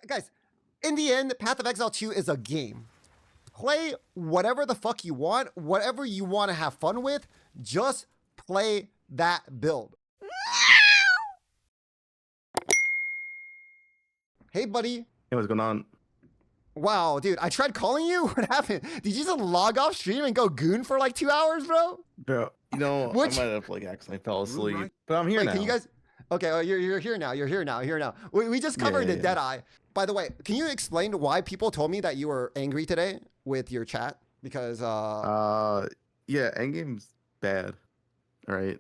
guys, in the end, Path of Exile 2 is a game. Play whatever the fuck you want, whatever you want to have fun with, just play that build. Hey, buddy. Hey, what's going on? Wow, dude, I tried calling you. What happened? Did you just log off stream and go goon for like 2 hours, bro? Bro, you know, Which- I might have like accidentally fell asleep, but I'm here Wait, now. can you guys? Okay, oh, you're here now. You're here now. We just covered the Deadeye. By the way, can you explain why people told me that you were angry today with your chat? Because yeah, endgame's bad, right?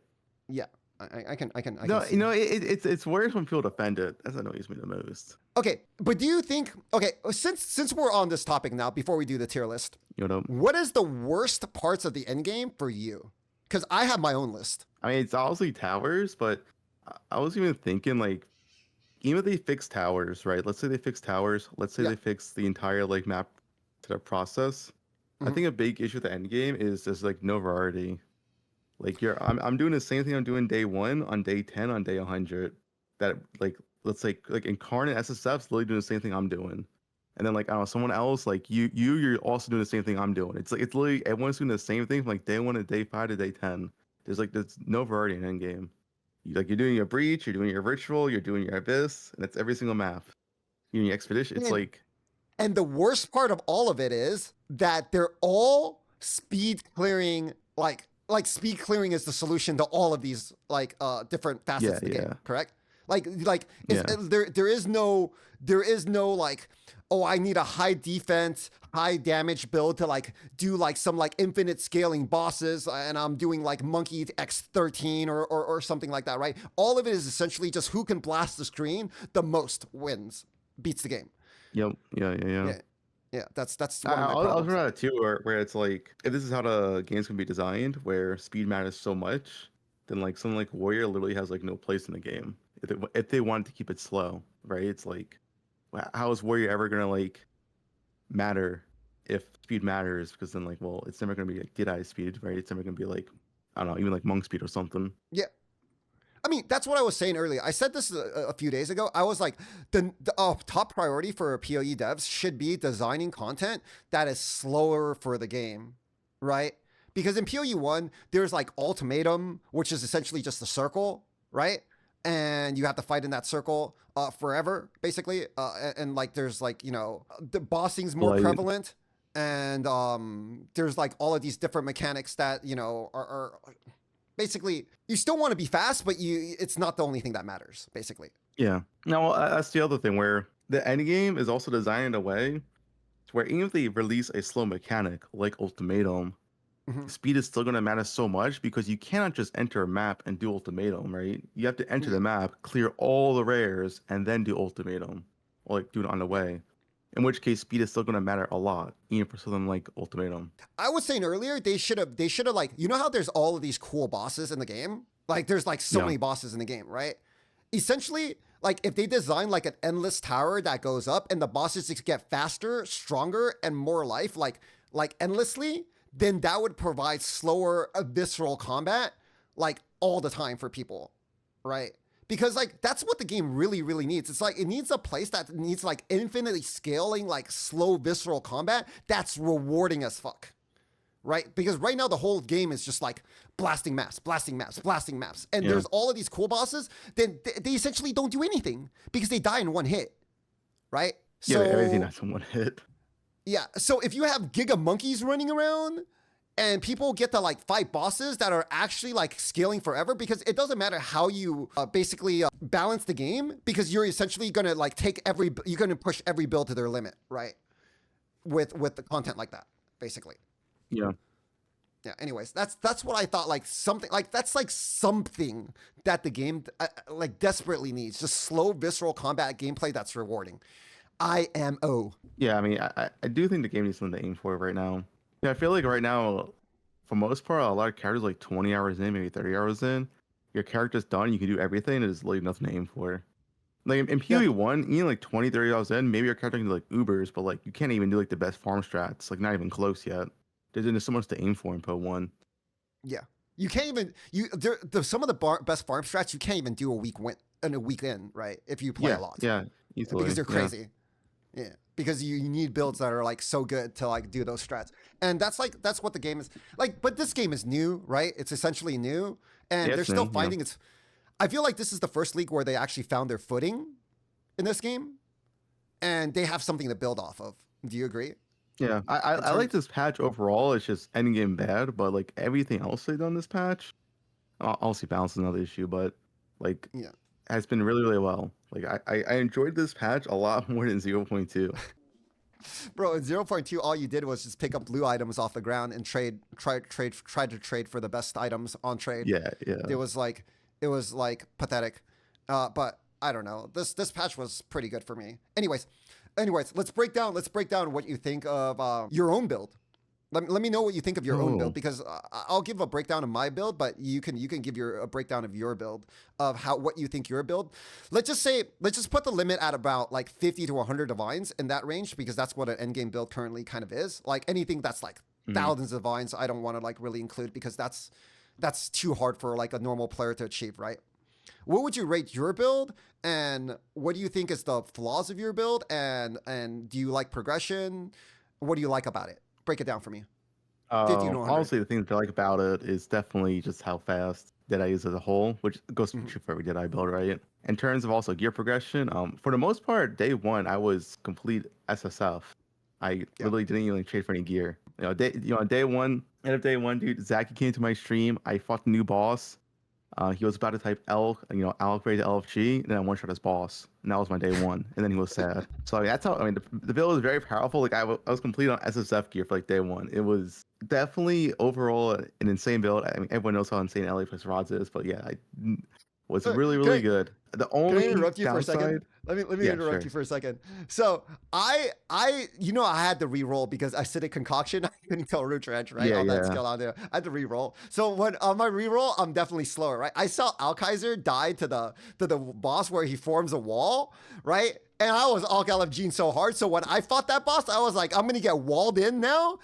yeah, I can. No, see. you know, it's worse when people defend it. That's what annoys me the most. Okay, but do you think? Okay, since we're on this topic now, before we do the tier list, You know, what is the worst parts of the end game for you? Because I have my own list. I mean, it's obviously towers, but I was even thinking like, even if they fix towers, right? Let's say they fix towers. Let's say they fix the entire like map to the process. I think a big issue with the end game is there's like no variety. Like I'm doing the same thing I'm doing day 1 on day 10 on day 100. That like let's say like Incarnate SSF's literally doing the same thing I'm doing. And then like I don't know, someone else like you're also doing the same thing I'm doing. It's like it's literally everyone's doing the same thing from like day 1 to day 5 to day 10. There's no variety in endgame. You're doing your breach, you're doing your ritual, you're doing your abyss, and it's every single map. You're doing your expedition. It's like, and the worst part of all of it is that they're all speed clearing. Like speed clearing is the solution to all of these like different facets of the game. Correct? There is no like, oh, I need a high defense, high damage build to like do like some like infinite scaling bosses, and I'm doing like monkey X13 or something like that, right? All of it is essentially just who can blast the screen the most wins, beats the game. Yep. Yeah. That's one of my I was problems. about it too, where it's like, if this is how the games can be designed, where speed matters so much, then like something like Warrior literally has like no place in the game. If they wanted to keep it slow, right? It's like, how is Warrior ever gonna like matter if speed matters? Because then like, well, it's never gonna be like Deadeye speed, right? It's never gonna be like, I don't know, even like monk speed or something. Yeah. I mean, that's what I was saying earlier. I said this a few days ago. I was like, the top priority for PoE devs should be designing content that is slower for the game, right? Because in PoE 1, there's like ultimatum, which is essentially just a circle, right? And you have to fight in that circle forever, basically. And like, there's like, you know, the bossing's more prevalent. And there's like all of these different mechanics that, you know, are basically, you still want to be fast, but it's not the only thing that matters, basically. Yeah. No, that's the other thing, where the end game is also designed in a way to where even if they release a slow mechanic like ultimatum, speed is still going to matter so much, because you cannot just enter a map and do ultimatum, right? You have to enter the map, clear all the rares, and then do ultimatum, or like do it on the way. In which case, speed is still going to matter a lot, even for something like ultimatum. I was saying earlier, they should have like, you know how there's all of these cool bosses in the game? Like there's like so many bosses in the game, right? Essentially, like if they design like an endless tower that goes up and the bosses just get faster, stronger, and more life, like endlessly, then that would provide slower, visceral combat like all the time for people, right? Because like that's what the game really, really needs. It's like it needs a place that needs like infinitely scaling, like slow, visceral combat that's rewarding as fuck, right? Because right now the whole game is just like blasting maps, and there's all of these cool bosses. Then they essentially don't do anything because they die in one hit, right? So everything that's in one hit. Yeah. So if you have giga monkeys running around, and people get to like fight bosses that are actually like scaling forever, because it doesn't matter how you basically balance the game, because you're essentially going to like you're going to push every build to their limit, right? With the content like that, basically. Yeah. Yeah. Anyways, that's what I thought. Like something like that's like something that the game like desperately needs. Just slow, visceral combat gameplay that's rewarding. IMO. Yeah. I mean, I do think the game needs something to aim for right now. Yeah, I feel like right now, for most part, a lot of characters like 20 hours in, maybe 30 hours in, your character's done, you can do everything, and there's literally nothing to aim for. Like in PoE 1, even like 20, 30 hours in, maybe your character can do like Ubers, but like you can't even do like the best farm strats, like not even close yet. There's so much to aim for in PoE 1. Yeah. You can't even, some of the best farm strats you can't even do a week in, right? If you play a lot. Yeah, easily. Because they're crazy. Yeah, because you need builds that are like so good to like do those strats, and that's what the game is like. But this game is new, right? It's essentially new, and Yeah, they're it's still new. Yeah, finding its. I feel like this is the first league where they actually found their footing in this game, and they have something to build off of. Do you agree? yeah. In I like terms, this patch overall. It's just endgame bad, but like everything else they've done this patch, obviously balance is another issue, but like yeah, has been really really well. Like I enjoyed this patch a lot more than 0.2. bro. In 0.2, all you did was just pick up blue items off the ground and try to trade for the best items on trade. Yeah, yeah. It was like pathetic. But I don't know. This patch was pretty good for me. Anyways, let's break down what you think of your own build. Let me know what you think of your own build, Oh, because I'll give a breakdown of my build, but you can give a breakdown of your build, of what you think your build. Let's just put the limit at about like 50 to 100 divines, in that range, because that's what an endgame build currently kind of is. Like anything that's like mhm. thousands of divines, I don't want to like really include, because that's too hard for like a normal player to achieve, right? What would you rate your build, and what do you think is the flaws of your build, and do you like progression? What do you like about it? Break it down for me. 50 to 100. Honestly, the thing that I like about it is definitely just how fast Deadeye is as a whole, which goes Mhm. true for every Deadeye build, right? In terms of also gear progression, for the most part, day one I was complete SSF. I Yeah. literally didn't even trade for any gear. On day one, end of day one, dude, Zachy came to my stream. I fought the new boss. He was about to type L, allocate to LFG, and then I one shot his boss, and that was my day one. And then he was sad. So that's how. The build was very powerful. Like I was complete on SSF gear for like day one. It was definitely overall an insane build. I mean, everyone knows how insane LA plus rods is, but yeah, I was really Can really I good. The can I only interrupt you for a second? downside, Let me yeah, interrupt sure. you for a second. So I had to re-roll because acidic concoction. I couldn't tell root trench, right? Yeah, On that yeah. skill out there. I had to re-roll. So when on my re-roll, I'm definitely slower, right? I saw Alkaiser die to the boss where he forms a wall, right? And I was Alk LFGing so hard. So when I fought that boss, I was like, I'm gonna get walled in now.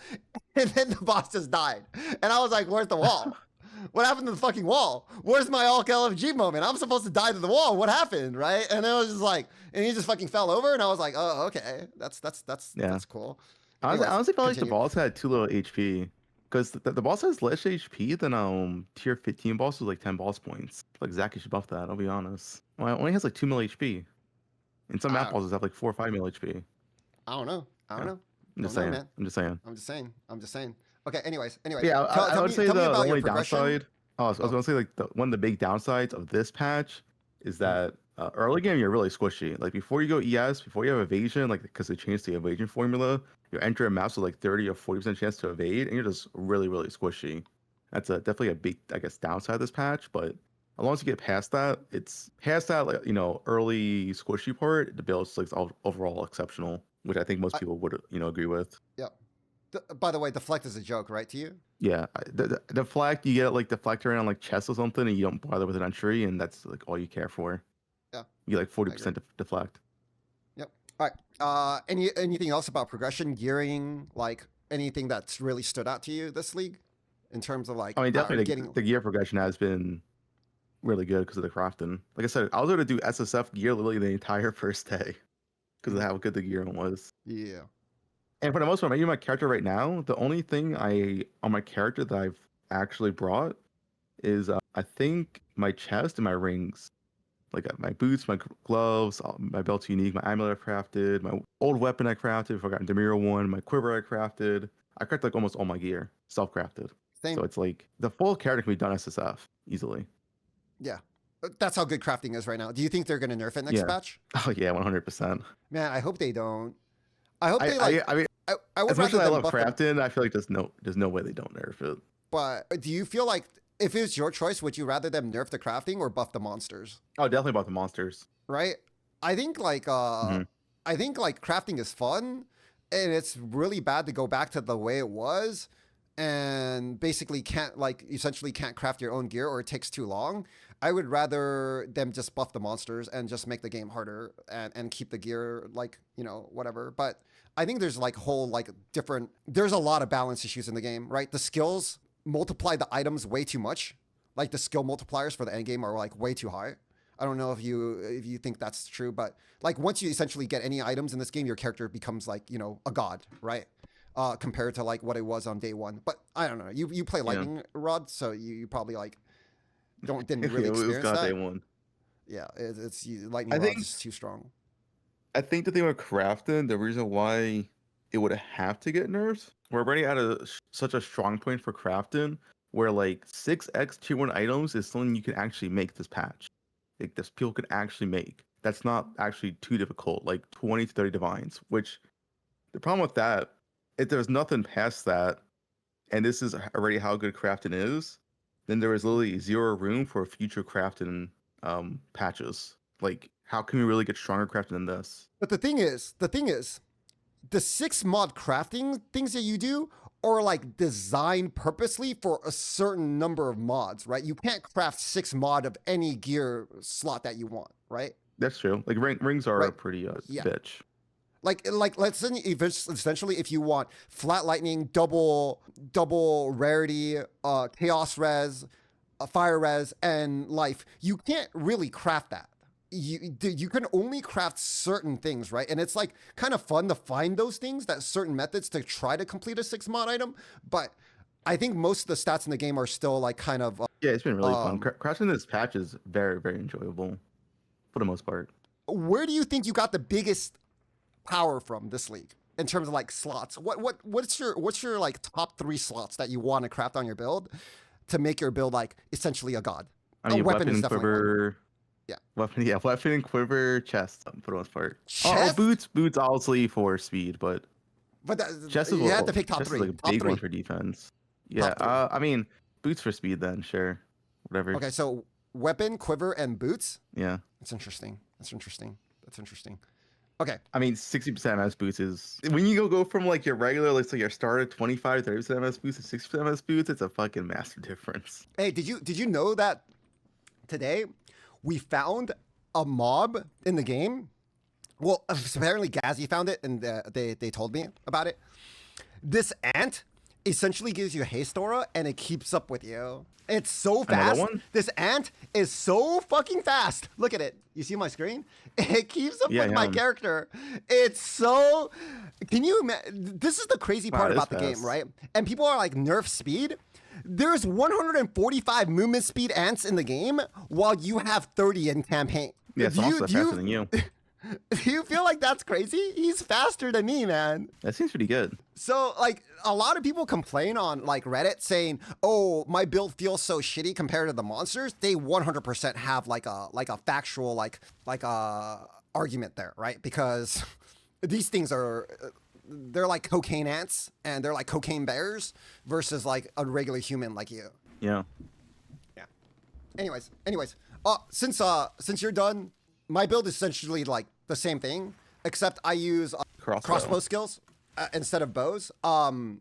And then the boss just died. And I was like, where's the wall? What happened to the fucking wall? Where's my Alk LFG moment? I'm supposed to die to the wall. What happened, right? And it was just like, and he just fucking fell over, and I was like, oh, okay, Yeah. that's cool. I Anyways, honestly felt like the continue. boss had too little HP. Because the boss has less HP than tier 15 boss with like 10 boss points. Like Zach should buff that, I'll be honest. Well, it only has like 2 mil HP. And some map I bosses have like 4 or 5 mil HP. I don't know. I don't Yeah. know. I'm just Don't know, saying. man. I'm just saying. I'm just saying. Okay. Anyways, Yeah, I would say tell me the about your only progression. downside. Oh, I was Oh, gonna say like one of the big downsides of this patch is mhm. that early game you're really squishy. Like before you go ES, before you have evasion, like because they changed the evasion formula, you enter a maps with like 30 or 40% chance to evade, and you're just really really squishy. That's definitely a big, I guess, downside of this patch. But as long as you get past that, it's past that like early squishy part, the build's like overall exceptional, which I think most I, people would agree with. yeah. By the way, deflect is a joke, right? To you? Yeah, the flag you get like deflector on like chest or something, and you don't bother with an entry, and that's like all you care for. Yeah, You get like I agree. 40% deflect. Yep. All right. Anything else about progression, gearing, like anything that's really stood out to you this league, in terms of like I mean, definitely getting? the gear progression has been really good because of the crafting. Like I said, I was able to do SSF gear literally the entire first day because of Mhm. how good the gear was. Yeah. And for the most part, even my character right now, the only thing I on my character that I've actually brought is I think my chest and my rings. Like my boots, my gloves, my belt's unique, my amulet I crafted, my old weapon I crafted, forgotten Demira one, my quiver I crafted. I crafted like almost all my gear, self-crafted. So Same. it's like the full character can be done SSF easily. Yeah. That's how good crafting is right now. Do you think they're gonna nerf it next Yeah. patch? Oh yeah, 100%. Man, I hope they don't. I hope they I mean, I would as much rather as I them love buff them. crafting, I feel like there's no way they don't nerf it. But do you feel like, if it was your choice, would you rather them nerf the crafting or buff the monsters? Oh, definitely about the monsters. Right? I think like uh Hmm. I think like crafting is fun, and it's really bad to go back to the way it was, and basically can't, like, essentially can't craft your own gear, or it takes too long. I would rather them just buff the monsters and just make the game harder, and keep the gear, like, whatever. But I think there's like whole like different, there's a lot of balance issues in the game, right? The skills multiply the items way too much. Like the skill multipliers for the end game are like way too high. I don't know if you think that's true, but like once you essentially get any items in this game, your character becomes like, you know, a god, right? Compared to like what it was on day one. But I don't know. You play Yeah. lightning rod, so you probably like didn't Yeah, really it was experience God Day that. One. Yeah, lightning I rod's think just too strong. I think the thing with crafting, the reason why it would have to get nerfed, we're already at such a strong point for crafting, where like 6x tier 1 items is something you can actually make this patch. Like this people can actually make. That's not actually too difficult, like 20 to 30 divines, which the problem with that, if there's nothing past that, and this is already how good crafting is, then there is literally zero room for future crafting patches. Like, how can we really get stronger crafting than this? But the 6 mod crafting things that you do are like designed purposely for a certain number of mods, right? You can't craft 6 mod of any gear slot that you want, right? That's true. Like rings are a Right. pretty Yeah. bitch. Like let's say essentially if you want flat lightning, double rarity, chaos res, fire res, and life, you can't really craft that. You can only craft certain things, right? And it's like kind of fun to find those things, that certain methods to try to complete a 6 mod item. But I think most of the stats in the game are still like kind of Yeah, it's been really fun. Crafting this patch is very, very enjoyable for the most part. where do you think you got the biggest power from this league in terms of like slots? What's your like top 3 slots that you want to craft on your build to make your build like essentially a god? I mean, A weapon is definitely one. quiver. Yeah. Weapon and quiver, chest for the most part. Chest? Boots obviously for speed, but chest is you had to pick top chest 3. is like a Top big 3. one for defense. Yeah, Top 3. I mean, boots for speed then, sure, whatever. Okay, so weapon, quiver, and boots. Yeah, That's interesting. Okay. I mean, 60% MS boots is when you go from like your regular, let's say your starter 25, 30% MS boots to 60% MS boots. It's a fucking massive difference. Hey, did you know that today we found a mob in the game? Well, apparently Gazzy found it, and they told me about it. This ant essentially gives you haste aura, and it keeps up with you. It's so fast. Another one? This ant is so fucking fast. Look at it. You see my screen? It keeps up with my character. It's so. Can you imagine? This is the crazy part about the game, right? And people are like, nerf speed. There's 145 movement speed ants in the game, while you have 30 in campaign. Yeah, so also faster than you. Do you feel like that's crazy? He's faster than me, man. That seems pretty good. So, like, a lot of people complain on, like, Reddit saying, oh, my build feels so shitty compared to the monsters. They 100% have, like a factual, like a argument there, right? Because these things are, they're like cocaine ants, and they're like cocaine bears versus, like, a regular human like you. Yeah. Yeah. Anyways. Since you're done, my build is essentially like the same thing, except I use crossbow skills instead of bows.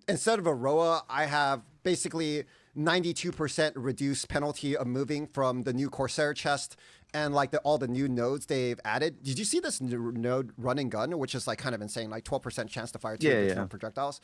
Instead of a Roa, I have basically 92% reduced penalty of moving from the new Corsair chest and like all the new nodes they've added. Did you see this new node run and gun, which is like kind of insane, like 12% chance to fire 2 additional projectiles,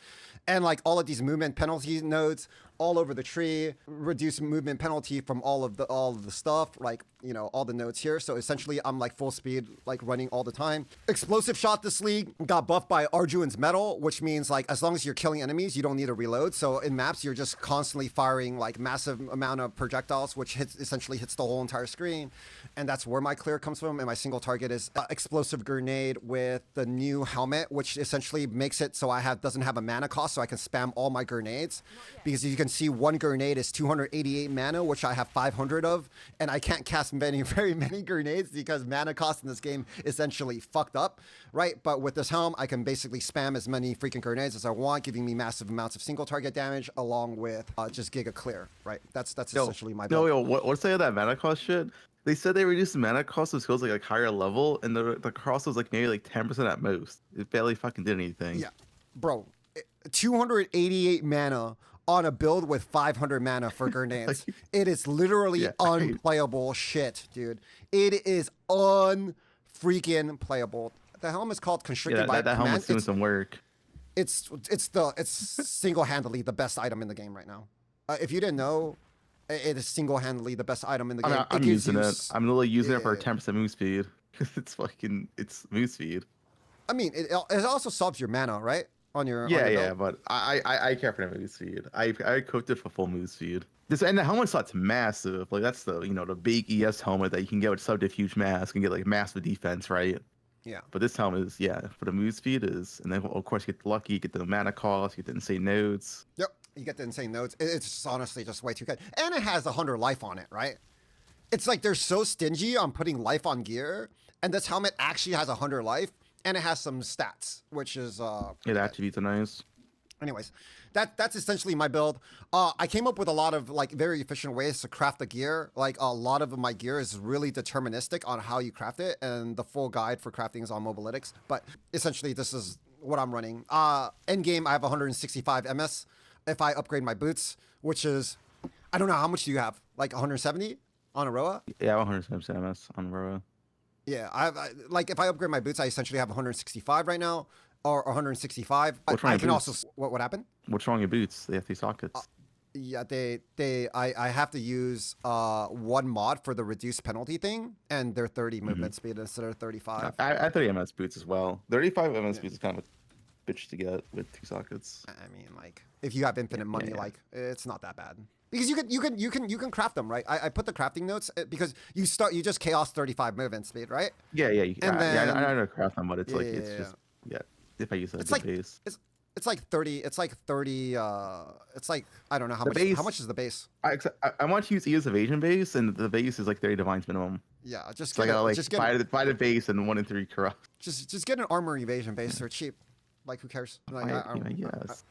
and like all of these movement penalty nodes all over the tree, reduce movement penalty from all of the stuff, like, you know, all the nodes here. So essentially I'm like full speed, like running all the time. Explosive shot this league got buffed by Arjuan's Metal, which means like as long as you're killing enemies, you don't need to reload. So in maps, you're just constantly firing like massive amount of projectiles, which essentially hits the whole entire screen. And that's where my clear comes from. And my single target is explosive grenade with the new helmet, which essentially makes it so doesn't have a mana cost, so I can spam all my grenades. Because you can see one grenade is 288 mana, which I have 500 of, and I can't cast very many grenades because mana cost in this game essentially fucked up, right? But with this helm, I can basically spam as many freaking grenades as I want, giving me massive amounts of single target damage along with just giga clear, right? That's essentially my build. What's say that mana cost shit? They said they reduced the mana cost of skills like higher level, and the cost was like maybe like 10% at most. It barely fucking did anything. Yeah, bro, 288 mana on a build with 500 mana for grenades. It is literally unplayable shit, dude. It is unfreaking playable. The helm is called Constricted by that Command. helmet's doing some work. It's single-handedly the best item in the game right now. If you didn't know, It is single-handedly the best item in the I game. mean, I'm It gives using you, it. I'm literally using it for yeah. 10% move speed. It's move speed. I mean, it also solves your mana, right? On your Yeah, build. but I care for the move speed. I cooked it for full move speed. This and the helmet slot's massive. Like that's the the big ES helmet that you can get with subterfuge mask and get like massive defense, right? Yeah. But this helmet is for the move speed is, and then of course you get lucky, you get the mana cost, you get the insane nodes. Yep. You get the insane nodes. It's honestly just way too good, and it has 100 life on it, right? It's like they're so stingy on putting life on gear, and this helmet actually has 100 life, and it has some stats, which is It attributes are nice. anyways, that's essentially my build. I came up with a lot of like very efficient ways to craft the gear. Like a lot of my gear is really deterministic on how you craft it, and the full guide for crafting is on Mobalytics. But essentially, this is what I'm running. End game, I have 165 MS. If I upgrade my boots, which is, I don't know, how much do you have? Like 170 on Aroa? Yeah, 170 MS on Aurora. Yeah, like if I upgrade my boots, I essentially have 165 right now, or 165. What's wrong I with can boots? also what happened? What's wrong with your boots? They have these sockets. Yeah, I have to use one mod for the reduced penalty thing, and they're 30 movement speed instead of 35. I 30 MS boots as well. 35 MS boots is kind of a bitch to get with 2 sockets. I mean, like if you have infinite money, yeah. like it's not that bad. Because you can craft them, right? I put the crafting notes because you just chaos 35 movement speed, right? Yeah, I know how to craft them, but it's like it's Yeah. just if I use a It's good like base. it's like 30. It's like 30. It's like I don't know how much. base- How much is the base? I want to use EOS evasion base, and the base is like 30 divines minimum. Yeah, just So I get gotta like just get buy the base and 1 in 3 corrupt. just get an armor evasion base. They're cheap. Like who cares? Like Yes.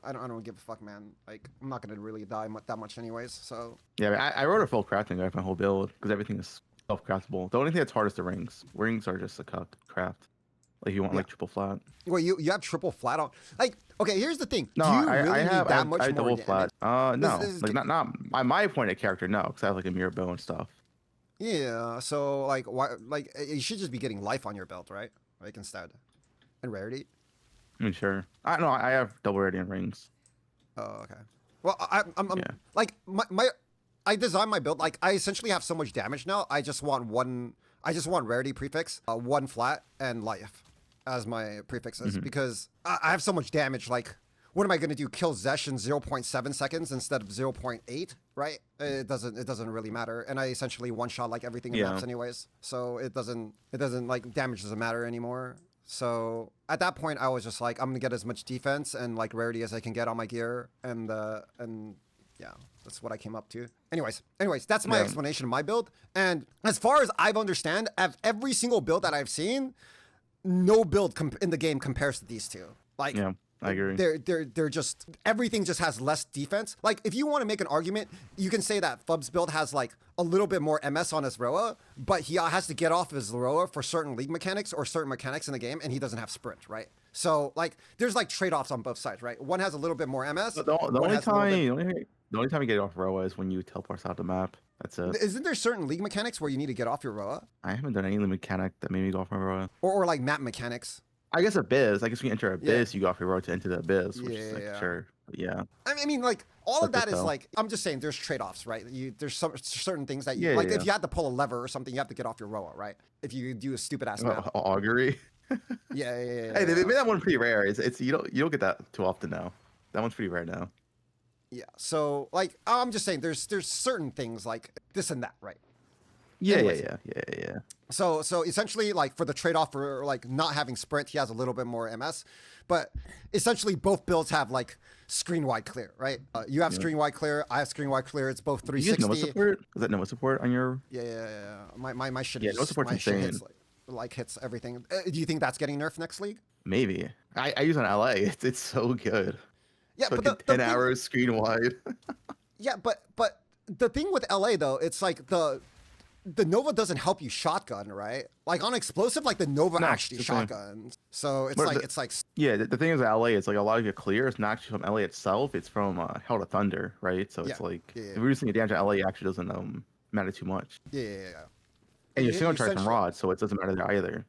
I don't give a fuck, man. Like I'm not gonna really die that much anyways. So Yeah, I wrote a full crafting guide for my whole build because everything is self-craftable. The only thing that's hard is the rings. Rings are just a craft. Like you want like triple flat. well, you have triple flat on. Like okay, here's the thing. No, Do you I really have need that much more double damage? flat. No, This is- like not on my point of character. No, because I have like a mirror bow and stuff. Yeah. So like why? Like you should just be getting life on your belt, right? Like instead, and rarity. I mean, sure. I know I have double radiant rings. Oh, okay. Well, I'm Yeah. like I designed my build like I essentially have so much damage now. I just want one. I just want rarity prefix, one flat, and life as my prefixes because I have so much damage. Like, what am I gonna do? Kill Zesh in 0.7 seconds instead of 0.8? Right? It doesn't really matter. And I essentially one shot like everything in maps anyways. So it doesn't like damage doesn't matter anymore. So at that point, I was just like, I'm gonna get as much defense and like rarity as I can get on my gear, and yeah, that's what I came up to. Anyways, that's my explanation of my build. And as far as I've understand, of every single build that I've seen, no build in the game compares to these two. Like, Yeah, I agree. They're just everything just has less defense. Like if you want to make an argument, you can say that Fub's build has like a little bit more MS on his Roa, but he has to get off his Roa for certain league mechanics or certain mechanics in the game, and he doesn't have sprint, right? So like there's like trade-offs on both sides, right? One has a little bit more MS. The only time you get off Roa is when you teleport out the map. That's it. Isn't there certain league mechanics where you need to get off your Roa? I haven't done any mechanic that made me go off my Roa. Or like map mechanics? I guess Abyss. I guess when you enter Abyss, you go off your road to enter the Abyss, which is like, Yeah. sure. But yeah. I mean, like all of But that is though. like I'm just saying. There's trade-offs, right? There's some certain things that you Yeah, like. yeah. If you had to pull a lever or something, you have to get off your Roa, right? If you do a stupid ass map. Augury. Yeah. Hey, they made that one pretty rare. It's you don't get that too often now. That one's pretty rare now. Yeah. So like I'm just saying there's certain things like this and that, right? Yeah, Anyways. yeah. So essentially like for the trade-off for like not having sprint, he has a little bit more MS. But essentially both builds have like screen wide clear, right? You have screen wide clear, I have screen wide clear, it's both You use 360. Nova support? Is that Nova support on your Yeah. My shit Yeah, is no support's my shit insane. hits like hits everything. Do you think that's getting nerfed next league? maybe? I use on LA. It's so good. Yeah, Fucking but 10 hours screen wide. Yeah, but the thing with LA though, it's like the Nova doesn't help you shotgun, right? Like on explosive, like the Nova No, actually it's fine. shotguns. So it's But like the- it's like Yeah, the thing is, LA, it's like a lot of your clear is not actually from LA itself. It's from Hell to Thunder, right? So it's Yeah, like yeah. reducing your damage to LA actually doesn't matter too much. yeah. And your Yeah, single charge from essentially- Rod, so it doesn't matter there either.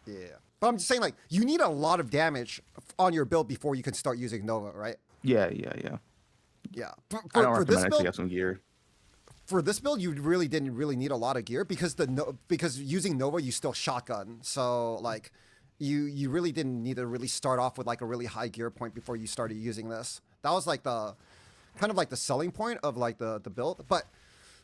Yeah. But I'm just saying, like, you need a lot of damage on your build before you can start using Nova, right? Yeah. Yeah. I don't For this recommend it until you build, have some gear. For this build, you really didn't really need a lot of gear because because using Nova, you still shotgun. So like, you really didn't need to really start off with like a really high gear point before you started using this. That was like the kind of like the selling point of like the build. But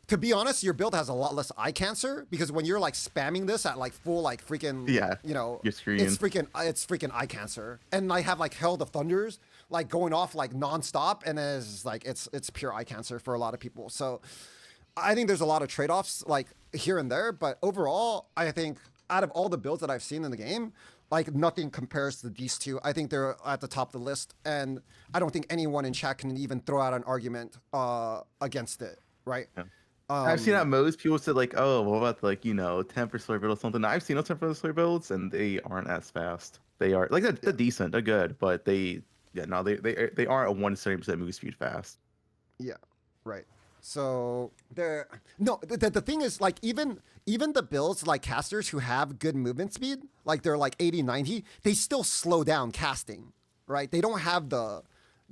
to be honest, your build has a lot less eye cancer because when you're like spamming this at like full like freaking you know, your screen, it's freaking eye cancer. And I have like Herald of Thunders like going off like nonstop, and it's like it's pure eye cancer for a lot of people. So I think there's a lot of trade-offs like here and there, but overall, I think out of all the builds that I've seen in the game, like nothing compares to these two. I think they're at the top of the list, and I don't think anyone in chat can even throw out an argument against it, right? Yeah. I've seen that most people said like, oh, what about like, you know, 10% build or something. I've seen those 10% builds and they aren't as fast. They are like they're decent, they're good, but they aren't a 170% move speed fast. Yeah, right. So the thing is like even the builds like casters who have good movement speed, like they're like 80, 90, they still slow down casting, right? They don't have the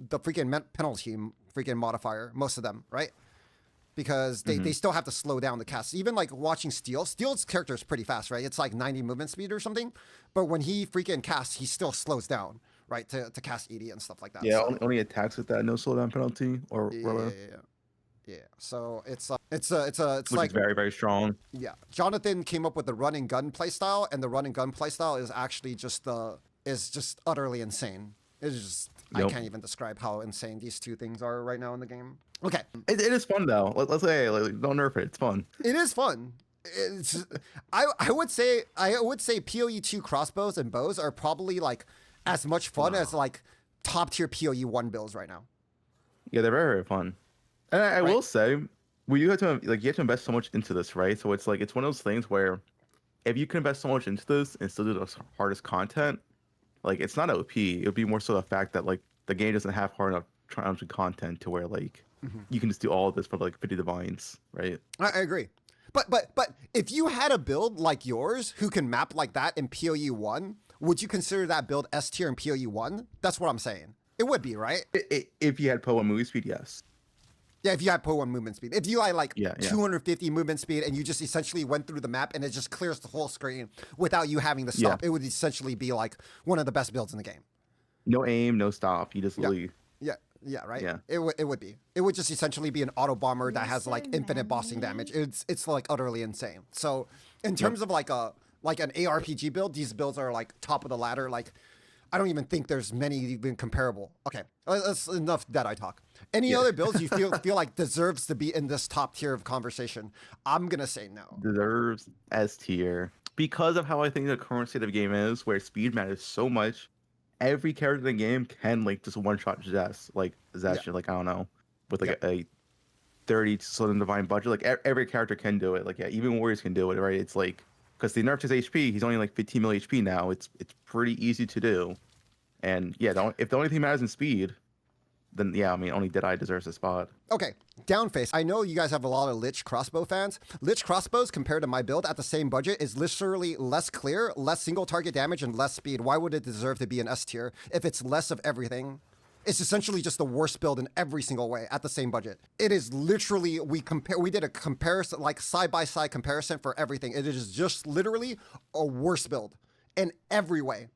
freaking penalty freaking modifier, most of them, right? Because they still have to slow down the cast. Even like watching Steel's character is pretty fast, right? It's like 90 movement speed or something. But when he freaking casts, he still slows down, right? To cast 80 and stuff like that. Yeah, so, only attacks with that no slowdown penalty or yeah. So it's which like is very, very strong. Yeah, Jonathan came up with the run and gun playstyle, and the run and gun playstyle is actually just utterly insane. It's just I can't even describe how insane these two things are right now in the game. Okay, It is fun though. Let's say like, don't nerf it. It's fun. it is fun. It's I would say PoE 2 crossbows and bows are probably like as much fun as like top tier PoE 1 builds right now. Yeah, they're very, very fun. And I will say, you have to invest so much into this, right? So it's like it's one of those things where if you can invest so much into this and still do the hardest content, like it's not OP. It would be more so the fact that like the game doesn't have hard enough challenging content to where like you can just do all of this for like 50 divines, right? I agree. But if you had a build like yours who can map like that in PoE 1, would you consider that build S tier in PoE 1? That's what I'm saying. It would be, right? If you had PoE movie speed, yes. Yeah, if you had PoE 1 movement speed. If you had like Yeah. 250 movement speed and you just essentially went through the map and it just clears the whole screen without you having to stop, it would essentially be like one of the best builds in the game. No aim, no stop. You just leave. Yeah, right? Yeah. It would be. It would just essentially be an auto bomber that has like infinite bossing damage. It's like utterly insane. So in terms of like an ARPG build, these builds are like top of the ladder. Like I don't even think there's many even comparable. Okay, that's enough that I talk. Any other builds you feel like deserves to be in this top tier of conversation? I'm gonna say no. Deserves S tier because of how I think the current state of the game is, where speed matters so much. Every character in the game can like just one shot Zest, like Zest, like I don't know, with like a 30 Southern Divine budget. Like every character can do it. Like even warriors can do it, right? It's like because they nerfed his HP, he's only like 15 mil HP now. It's pretty easy to do. And yeah, if the only thing matters in speed, then yeah, I mean, only Deadeye deserves a spot. Okay, Downface. I know you guys have a lot of Lich crossbow fans. Lich crossbows compared to my build at the same budget is literally less clear, less single target damage, and less speed. Why would it deserve to be an S tier if it's less of everything? It's essentially just the worst build in every single way at the same budget. It is literally, we did a comparison, like side-by-side comparison for everything. It is just literally a worse build in every way.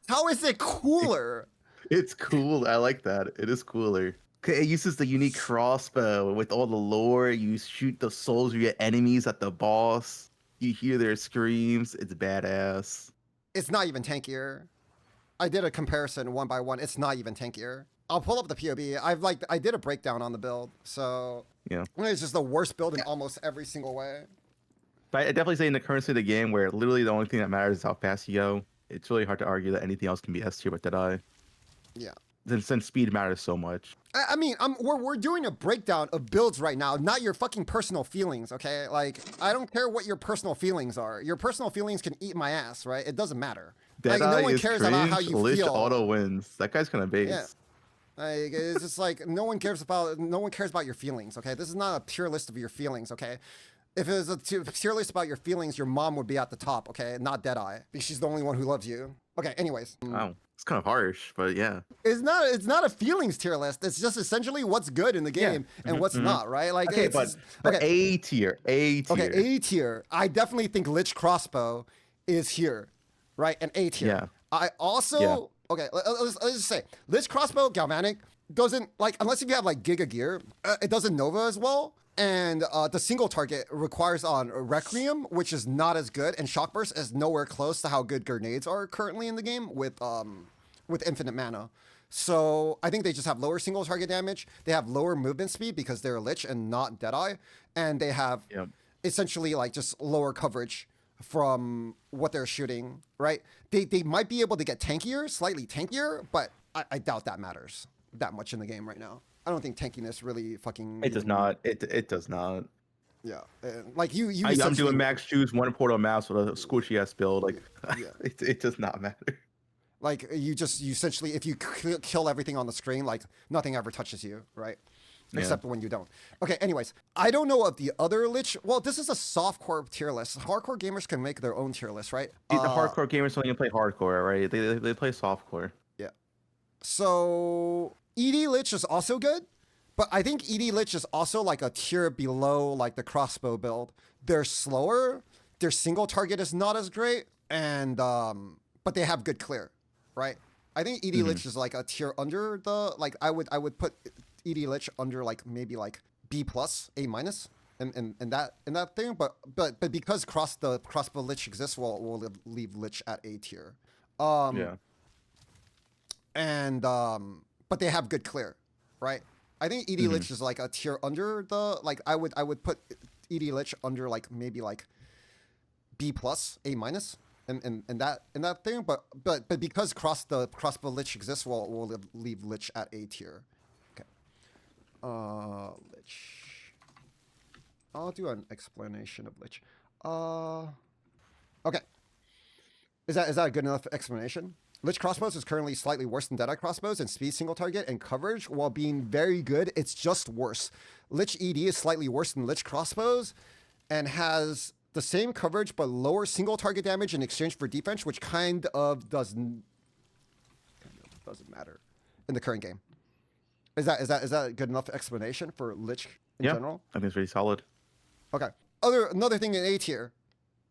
How is it cooler? It's cool. I like that. It is cooler. It uses the unique crossbow with all the lore. You shoot the souls of your enemies at the boss. You hear their screams. It's badass. It's not even tankier. I did a comparison one by one. It's not even tankier. I'll pull up the POB. I did a breakdown on the build. So yeah, it's just the worst build in almost every single way. But I definitely say in the current state of the game where literally the only thing that matters is how fast you go, it's really hard to argue that anything else can be S tier with Deadeye. Yeah. Since speed matters so much. I mean, we're doing a breakdown of builds right now, not your fucking personal feelings, okay? Like, I don't care what your personal feelings are. Your personal feelings can eat my ass, right? It doesn't matter. Like, no one cares about how you Lich feel. auto wins. That guy's kind of base. Yeah. Like, it's just like no one cares about your feelings, okay? This is not a pure list of your feelings, okay? If it was a tier list about your feelings, your mom would be at the top, okay? Not Deadeye, because she's the only one who loves you. Okay, anyways. Wow, it's kind of harsh, but yeah. It's not a feelings tier list. It's just essentially what's good in the game and what's not, right? Like Okay, it's but just, the okay. A tier, A tier. Okay, A tier. I definitely think Lich Crossbow is here, right? And A tier. Yeah. I also okay. Let's just say Lich Crossbow Galvanic doesn't like unless if you have like Giga Gear, it doesn't Nova as well. And the single target requires on Requiem, which is not as good, and Shock Burst is nowhere close to how good grenades are currently in the game with infinite mana. So I think they just have lower single target damage. They have lower movement speed because they're a Lich and not Deadeye, and they have essentially like just lower coverage from what they're shooting. Right? They might be able to get tankier, slightly tankier, but I doubt that matters that much in the game right now. I don't think tankiness really fucking. It does not. It does not. Yeah, like you. I'm doing max choose one portal mouse with a squishy ass build. Like, Yeah. it does not matter. Like you essentially, if you kill everything on the screen, like nothing ever touches you, right? Except when you don't. Okay, anyways, I don't know of the other Lich. Well, this is a softcore tier list. Hardcore gamers can make their own tier list, right? The hardcore gamers only play hardcore, right? They play softcore. Yeah. So ED Lich is also good, but I think ED Lich is also like a tier below like the crossbow build. They're slower. Their single target is not as great, and but they have good clear, right? I think ED Lich is like a tier under the like I would put ED Lich under like maybe like B plus A minus in that thing, but because crossbow Lich exists, we'll leave Lich at A tier. And but they have good clear, right? I think ED Lich is like a tier under the like I would put ED Lich under like maybe like B plus A minus in that thing, but because crossbow Lich exists, we'll leave Lich at A tier. Okay. Lich. I'll do an explanation of Lich. Okay. Is that a good enough explanation? Lich Crossbows is currently slightly worse than Deadeye Crossbows in speed, single target, and coverage. While being very good, it's just worse. Lich ED is slightly worse than Lich Crossbows and has the same coverage but lower single target damage in exchange for defense, which kind of doesn't matter in the current game. Is that a good enough explanation for Lich in general? I think it's pretty solid. Okay. Another thing in A tier,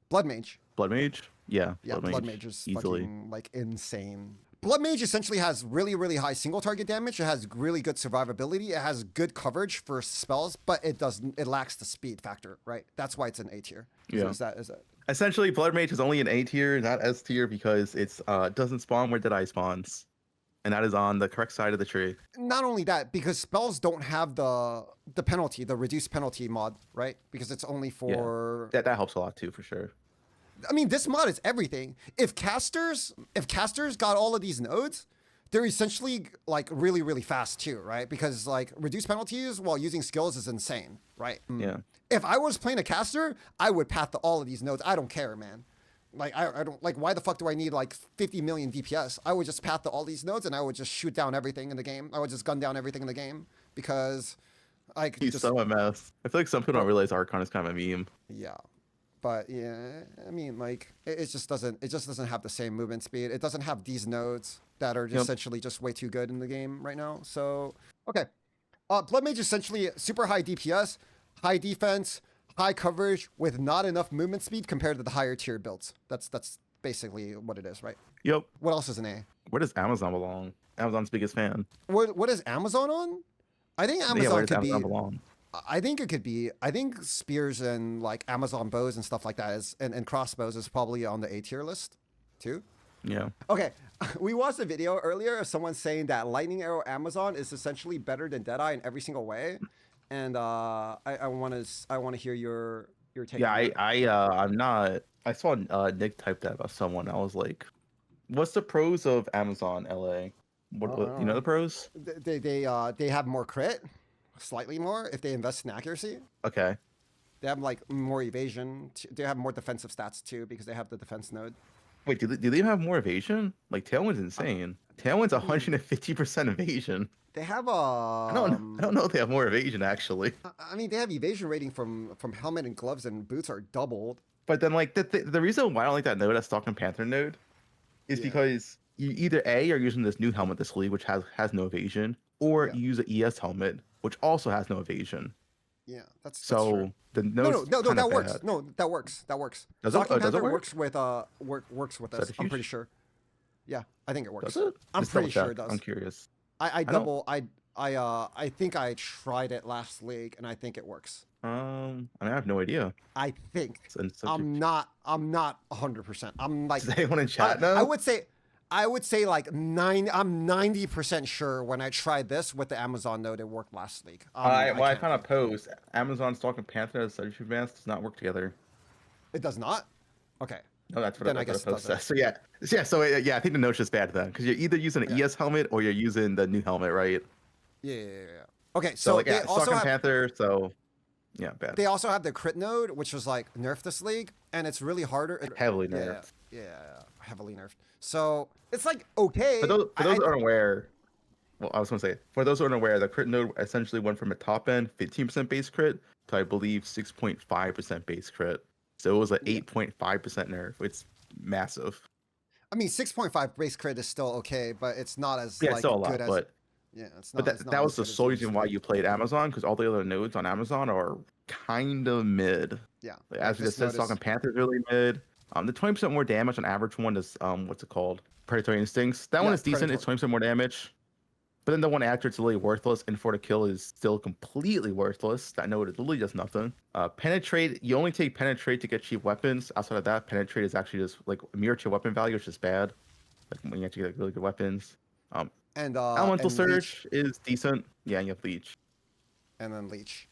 Blood Mage. Blood Mage? Yeah, Blood Mage is easily fucking like insane. Blood Mage essentially has really, really high single target damage. It has really good survivability. It has good coverage for spells, but it lacks the speed factor, right? That's why it's an A tier. Yeah. So is that? Essentially, Blood Mage is only an A tier, not S tier, because it's doesn't spawn where Deadeye spawns, and that is on the correct side of the tree. Not only that, because spells don't have the penalty, the reduced penalty mod, right? Because it's only for that helps a lot too, for sure. I mean, this mod is everything. If casters got all of these nodes, they're essentially like really, really fast too, right? Because like reduced penalties while using skills is insane, right? Yeah. If I was playing a caster, I would path to all of these nodes. I don't care, man. Like I don't like why the fuck do I need like 50 million DPS? I would just path to all these nodes and I would just shoot down everything in the game. I would just gun down everything in the game because I could He's so MS. I feel like some people don't realize Archon is kind of a meme. Yeah. But yeah, I mean, like it just doesn't have the same movement speed. It doesn't have these nodes that are essentially just way too good in the game right now. So okay, Blood Mage essentially super high DPS, high defense, high coverage with not enough movement speed compared to the higher tier builds. That's basically what it is, right? Yep. What else is an A? Where does Amazon belong? Amazon's biggest fan. What is Amazon on? I think Amazon where does could Amazon be. belong? I think it could be. I think spears and like Amazon bows and stuff like that and crossbows is probably on the A tier list too. Yeah. Okay, we watched a video earlier of someone saying that Lightning Arrow Amazon is essentially better than Deadeye in every single way, and I want to hear your take. Yeah, I'm not. I saw Nick type that about someone. I was like, "What's the pros of Amazon LA? What you know the pros?" They have more crit. Slightly more if they invest in accuracy. Okay. They have like more evasion. They have more defensive stats too because they have the defense node. Wait, do they have more evasion? Like Tailwind's insane. Tailwind's I mean, 150% evasion. they have I don't know if they have more evasion actually. I mean, they have evasion rating from helmet and gloves and boots are doubled. But then like the reason why I don't like that node as Stalking Panther node is Yeah, because you either A are using this new helmet this league, which has no evasion, or yeah, you use an ES helmet, which also has no evasion. yeah. That's true. So the No, no, node's no, no. kind of That works. bad. No, that works. That works. Does it? Stalking Oh, does it Panther work? works with works with us. I'm pretty Centrifuge? sure. Yeah, I think it Does works. it? I'm Just double pretty sure check. it does. I'm curious. I I don't. double I think I tried it last league and I think it works. I mean, I have no idea. I think. And subject. I'm not 100%. I'm like Does anyone in chat know? I would say like I'm 90% sure when I tried this with the Amazon node it worked last league. I can't found a think. post. Amazon Stalking Panther and Centrifuge Advance does not work together. It does not? Okay. No, that's Then I what guess the it post doesn't. says. So yeah. So yeah, I think the note's just bad then, because you're either using an Yeah. ES helmet or you're using the new helmet, right? Yeah. Okay, So so like they yeah, also Stalking have Panther. So yeah, bad. they also have the crit node, which was like nerfed this league, and it's really harder. Heavily Yeah, nerfed. yeah, heavily nerfed. So it's like okay. For those who aren't aware, well, I was gonna say for those who aren't aware, the crit node essentially went from a top end 15% base crit to I believe 6.5% base crit. So it was like Yeah. 8.5% nerf. It's massive. I mean, 6.5 base crit is still okay, but it's not as Yeah, it's like still a good lot, as but yeah. It's but not. It's not that as was the good as sole it used reason to why be. you played Amazon, because all the other nodes on Amazon are kind of mid. Yeah. Like, Like as we this just said, node Stalking is. Panther's really mid. The 20% more damage on average one is what's it called? Predatory Instincts. That one Yeah, is decent. It's predatory. 20% more damage. But then the one after it's literally worthless, and for the kill is still completely worthless. That node literally does nothing. Penetrate, you only take penetrate to get cheap weapons. Outside of that, penetrate is actually just like a mirror to your weapon value, which is bad. Like when you actually get like, really good weapons. Elemental And leech, Surge is decent. Yeah, and you have Leech. and then leech.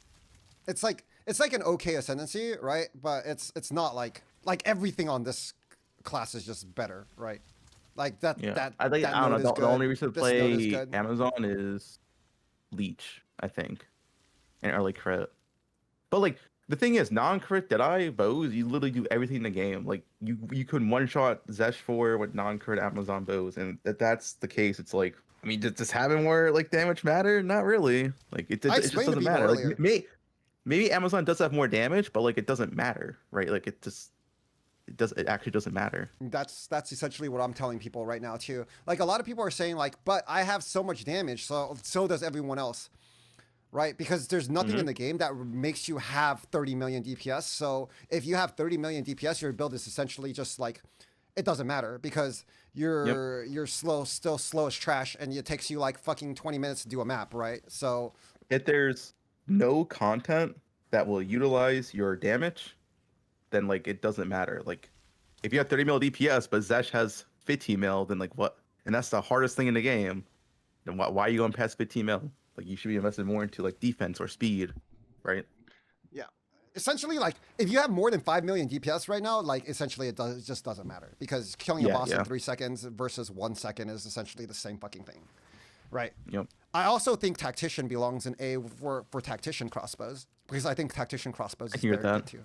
It's like an okay ascendancy, right? But it's not like everything on this class is just better, right? Like Yeah, that I think that I don't node know. is The good. only reason to This node is play good. Amazon is Leech, I think, and early crit. But like the thing is, non-crit Deadeye bows, you literally do everything in the game. Like you could one-shot Zesh 4 with non-crit Amazon bows, and that's the case, it's like, I mean, does having more like damage matter? Not really. Like I it just explained to doesn't people matter. Like earlier. maybe Amazon does have more damage, but like it doesn't matter, right? Like it actually doesn't matter. That's essentially what I'm telling people right now too. Like a lot of people are saying like, but I have so much damage, so does everyone else, right? Because there's nothing Hmm. in the game that makes you have 30 million DPS. So if you have 30 million DPS, your build is essentially just like it doesn't matter because Yep. you're still slow as trash, and it takes you like fucking 20 minutes to do a map, right? So If there's no content that will utilize your damage, then like it doesn't matter. Like if you have 30 mil DPS, but Zesh has 15 mil, then like what? And that's the hardest thing in the game. Then why are you going past 15 mil? Like you should be invested more into like defense or speed, right? yeah, essentially like if you have more than 5 million DPS right now, like essentially it just doesn't matter because killing a Yeah, boss in yeah. 3 seconds versus 1 second is essentially the same fucking thing, right? Yep. I also think Tactician belongs in A for Tactician crossbows because I think Tactician crossbows I is can very hear good that. too.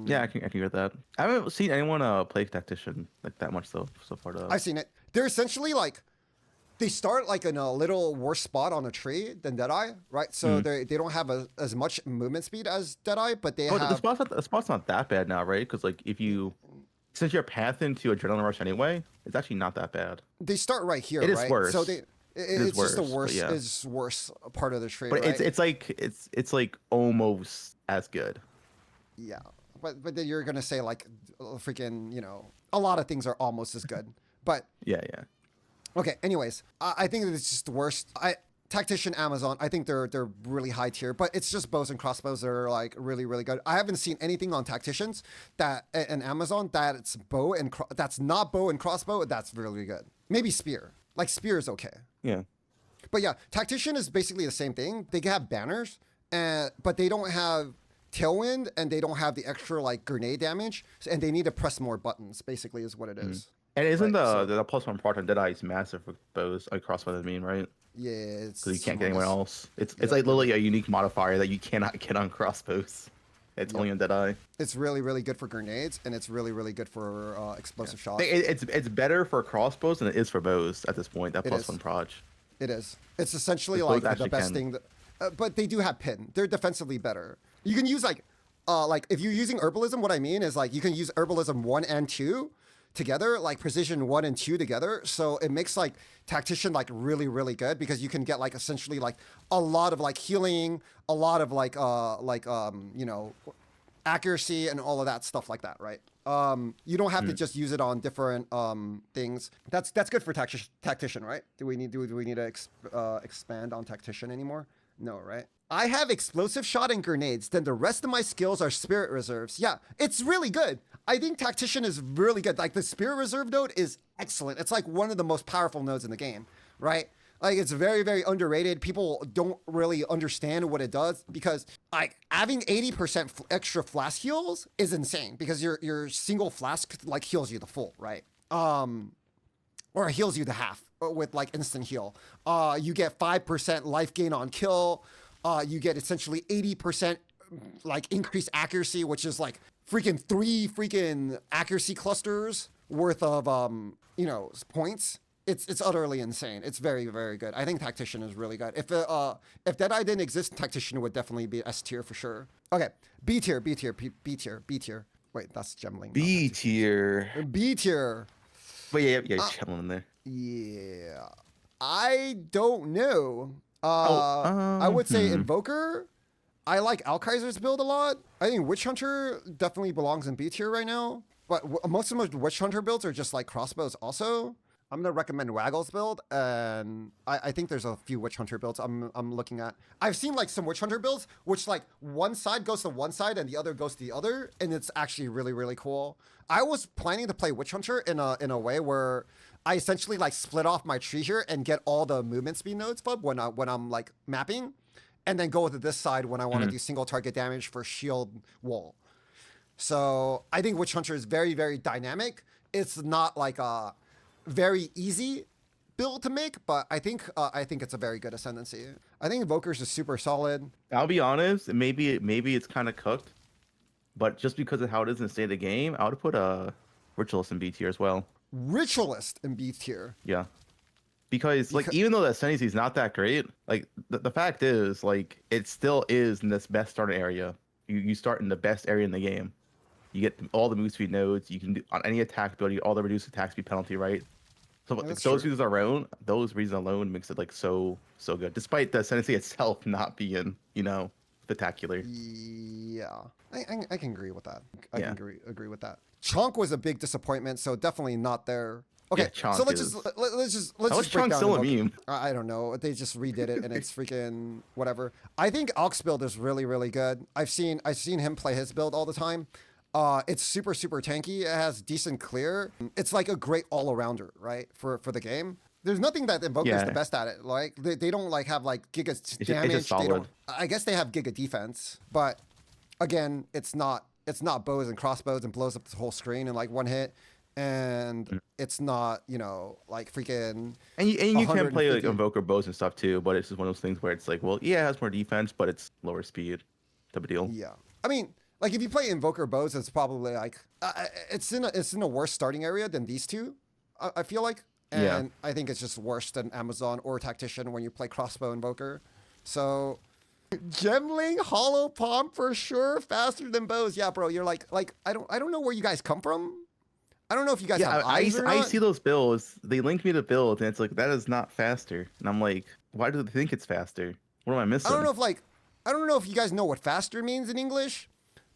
Yeah, I can hear that. I haven't seen anyone play Tactician like that much so far though. I've seen it. They're essentially like they start like in a little worse spot on a tree than Deadeye, right? So Mm. they don't have as much movement speed as Deadeye, but they Oh, have the spot's not that bad now, right? Because like if you since you're path into Adrenaline Rush anyway, it's actually not that bad. they start right here, It is right? worse. So is it's just the worse, but worst yeah. is worse part of the tree, But right? it's like almost as good. Yeah, but then you're gonna say like freaking a lot of things are almost as good, but Yeah, yeah. okay. Anyways, I think that it's just the worst. Tactician Amazon, I think they're really high tier, but it's just bows and crossbows that are like really really good. I haven't seen anything on Tacticians that and Amazon that it's that's not bow and crossbow that's really good. Maybe spear, like spear is okay, Yeah. but yeah, Tactician is basically the same thing. They have banners, but they don't have tailwind and they don't have the extra like grenade damage, and they need to press more buttons. Basically, is what it is. And isn't Right, so- the plus one part on Deadeye is massive for bows, like crossbows, I mean, right? Yeah, it's Because you can't get anyone else. It's Yeah. like literally a unique modifier that you cannot get on crossbows. It's Yep. only on Deadeye. It's really, really good for grenades, and it's really, really good for explosive shot. It's better for crossbows than it is for bows at this point. That It plus is. one proj. It is. It's essentially Because like both the actually best can. thing. But they do have pin. They're defensively better. You can use like if you're using herbalism, what I mean is like you can use herbalism 1 and 2 together, like precision 1 and 2 together. So it makes like tactician like really, really good because you can get like essentially like a lot of like healing, a lot of like you know, accuracy and all of that stuff like that, right? You don't have to just use it on different things. That's good for tactician, right? Do we need to expand on tactician anymore? No, right? I have explosive shot and grenades. Then the rest of my skills are spirit reserves. Yeah, it's really good. I think tactician is really good. Like the spirit reserve node is excellent. It's like one of the most powerful nodes in the game, right? Like it's very, very underrated. People don't really understand what it does because like having 80% extra flask heals is insane because your single flask like heals you the full, right? Or heals you the half with like instant heal. You get 5% life gain on kill. You get essentially 80% like increased accuracy, which is like freaking 3 freaking accuracy clusters worth of you know, points. It's utterly insane. It's very, very good. I think Tactician is really good. If Deadeye didn't exist, Tactician would definitely be S tier for sure. Okay, B tier. Wait, that's Gemling. B tier. B tier. But yeah, you're chilling in there. Yeah, I don't know. I would say Invoker. I like Alkaiser's build a lot. I think Witch Hunter definitely belongs in B tier right now. But most of my Witch Hunter builds are just like crossbows also. I'm gonna recommend Waggle's build, and I think there's a few Witch Hunter builds I'm looking at. I've seen like some Witch Hunter builds, which like one side goes to one side and the other goes to the other, and it's actually really, really cool. I was planning to play Witch Hunter in a way where I essentially like split off my tree here and get all the movement speed nodes Fub when I'm like mapping, and then go to this side when I want to do single target damage for shield wall. So I think Witch Hunter is very, very dynamic. It's not like a very easy build to make, but I think it's a very good ascendancy. I think Invokers is super solid. I'll be honest, maybe it's kind of cooked, but just because of how it is in the state of the game, I would put a Ritualist in B tier as well. Ritualist in B tier. Yeah, because like even though the Ascendancy is not that great, like the fact is like it still is in this best starting area. You start in the best area in the game. You get all the move speed nodes. You can do on any attack ability, all the reduced attack speed penalty, right? So like, those reasons alone, those reasons alone makes it like so good. Despite the Ascendancy itself not being, you know, spectacular. Yeah, I can agree with that. I can agree with that. Chonk was a big disappointment, so definitely not there. Okay, yeah, so let's just break Chonk still a meme? I don't know. They just redid it, and it's freaking whatever. I think Alk's build is really, really good. I've seen him play his build all the time. It's super, super tanky. It has decent clear. It's like a great all-arounder, right? For the game. There's nothing that Invoker is the best at it. Like they don't like have like giga damage. It's solid. They don't. I guess they have giga defense, but again, it's not bows and crossbows and blows up the whole screen in like one hit. And it's not, you know, like freaking. And you can play like Invoker bows and stuff too, but it's just one of those things where it's like, well, yeah, it has more defense, but it's lower speed type of deal. Yeah, I mean, like if you play Invoker bows, it's probably like it's in a worse starting area than these two. I feel like, and I think it's just worse than Amazon or Tactician when you play crossbow Invoker. So, Gemling Hollow Palm for sure, faster than bows. Yeah, bro, you're like I don't know where you guys come from. I don't know if you guys have eyes or not. I see those builds. They link me to builds, and it's like that is not faster. And I'm like, why do they think it's faster? What am I missing? I don't know if you guys know what faster means in English,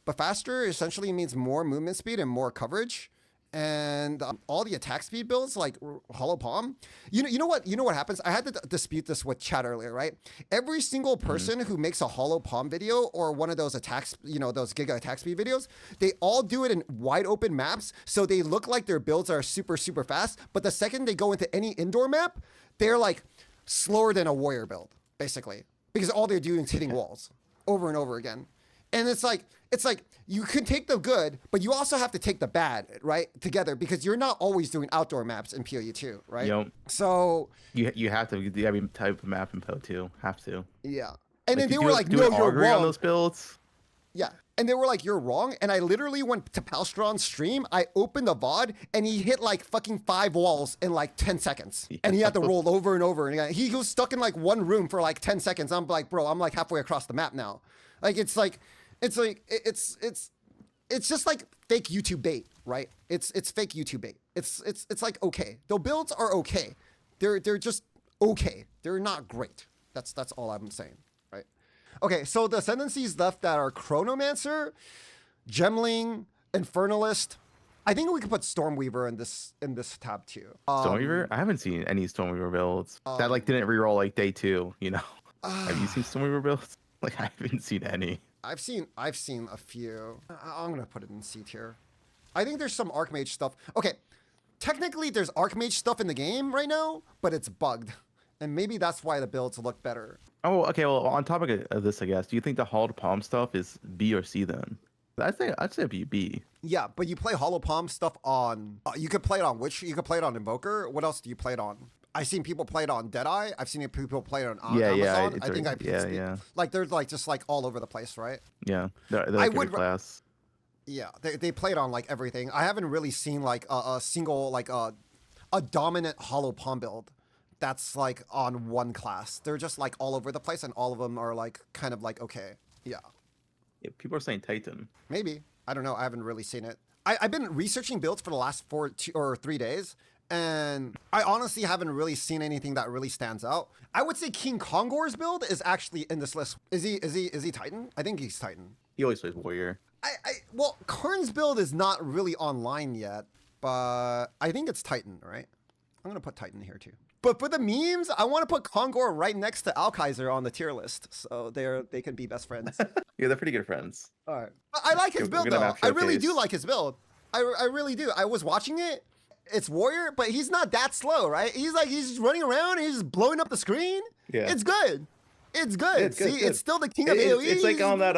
but faster essentially means more movement speed and more coverage. And all the attack speed builds like Hollow Palm, you know what happens? I had to dispute this with chat earlier, right? Every single person who makes a Hollow Palm video or one of those attacks, you know, those Giga attack speed videos, they all do it in wide open maps, so they look like their builds are super, super fast. But the second they go into any indoor map, they're like slower than a warrior build, basically, because all they're doing is hitting walls over and over again. And it's like you can take the good, but you also have to take the bad, right? Together, because you're not always doing outdoor maps in PoE 2, right? Yep. So you have to do every type of map in PoE 2. Have to. Yeah. And like, then they were like, no, you're wrong on those builds. Yeah. And they were like, you're wrong. And I literally went to Palstron's stream. I opened the VOD and he hit like fucking 5 walls in like 10 seconds. And he had to roll over and over. And he was stuck in like one room for like 10 seconds. I'm like, bro, I'm like halfway across the map now. Like, it's just like fake YouTube bait, right? It's fake YouTube bait. It's like, okay. The builds are okay. They're just okay. They're not great. That's all I'm saying. Okay, so the Ascendancies left that are Chronomancer, Gemling, Infernalist. I think we could put Stormweaver in this tab too. Stormweaver? I haven't seen any Stormweaver builds that like didn't reroll like day 2. You know, have you seen Stormweaver builds? Like I haven't seen any. I've seen a few. I'm gonna put it in C tier. I think there's some Archmage stuff. Okay, technically there's Archmage stuff in the game right now, but it's bugged, and maybe that's why the builds look better. Oh, okay. Well, on topic of this, I guess, do you think the Hallowed Palm stuff is B or C then? I'd say B. Yeah, but you play Hollow Palm stuff on. You could play it on Witch. You could play it on Invoker. What else do you play it on? I've seen people play it on Deadeye. I've seen people play it on Amazon. I think yeah. Like they're like just like all over the place, right? Yeah, they're like every class. Yeah, they play it on like everything. I haven't really seen like a single like a dominant Hollow Palm build that's like on one class. They're just like all over the place, and all of them are like kind of like okay, yeah. Yeah, people are saying Titan. Maybe, I don't know. I haven't really seen it. I've been researching builds for the last 2 or 3 days, and I honestly haven't really seen anything that really stands out. I would say King Kongor's build is actually in this list. Is he Titan? I think he's Titan. He always plays Warrior. Well, Karn's build is not really online yet, but I think it's Titan, right? I'm gonna put Titan here too. But for the memes, I want to put Kongor right next to Alkaiser on the tier list, so they can be best friends. Yeah, they're pretty good friends. All right, I like his build though. I really do like his build. I really do. I was watching it. It's Warrior, but he's not that slow, right? He's running around. He's just blowing up the screen. Yeah, it's good. It's good. It's good. See, it's still the king of AoE. It's like on that.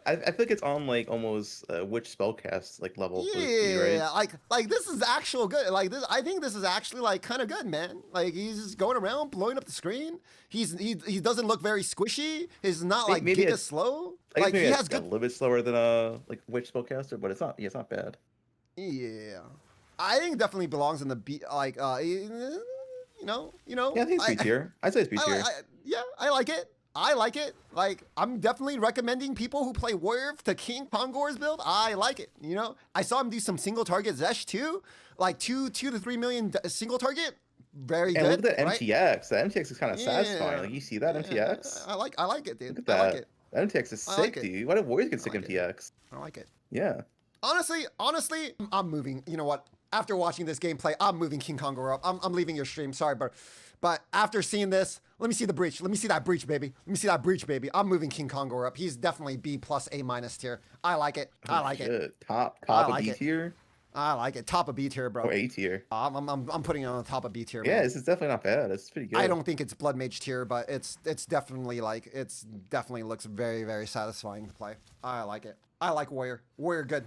I feel like it's on like almost Witch spellcast like level. Yeah, right? like this is actual good. Like this, I think this is actually like kind of good, man. Like he's just going around blowing up the screen. He doesn't look very squishy. He's not like maybe giga slow. Like he has good. A little bit slower than like Witch spellcaster, but it's not. Yeah, it's not bad. Yeah, I think it definitely belongs in the B. Like you know. Yeah, I think it's B tier. I'd say it's B tier. Yeah, I like it. I like it. Like, I'm definitely recommending people who play Warrior to King Kongor's build. I like it. You know, I saw him do some single target Zesh too, like 2 to 3 million single target. Very good. And look at that right? MTX. That MTX is kind of satisfying. Like you see that MTX. I like it, dude. Look at that. I like it. That MTX is sick, dude. Why do Warriors get sick MTX? I like it. Yeah. Honestly, I'm moving. You know what? After watching this gameplay, I'm moving King Kongor up. I'm leaving your stream. Sorry, but after seeing this, let me see the breach. Let me see that breach, baby. Let me see that breach, baby. I'm moving King Kongor up. He's definitely B plus A minus tier. I like it. I like it. Top of B tier. I like it. Top of B tier, bro. Or A tier. I'm putting it on the top of B tier. Yeah, man. this is definitely not bad. It's pretty good. I don't think it's Blood Mage tier, but it's definitely like definitely looks very, very satisfying to play. I like it. I like Warrior. Warrior good.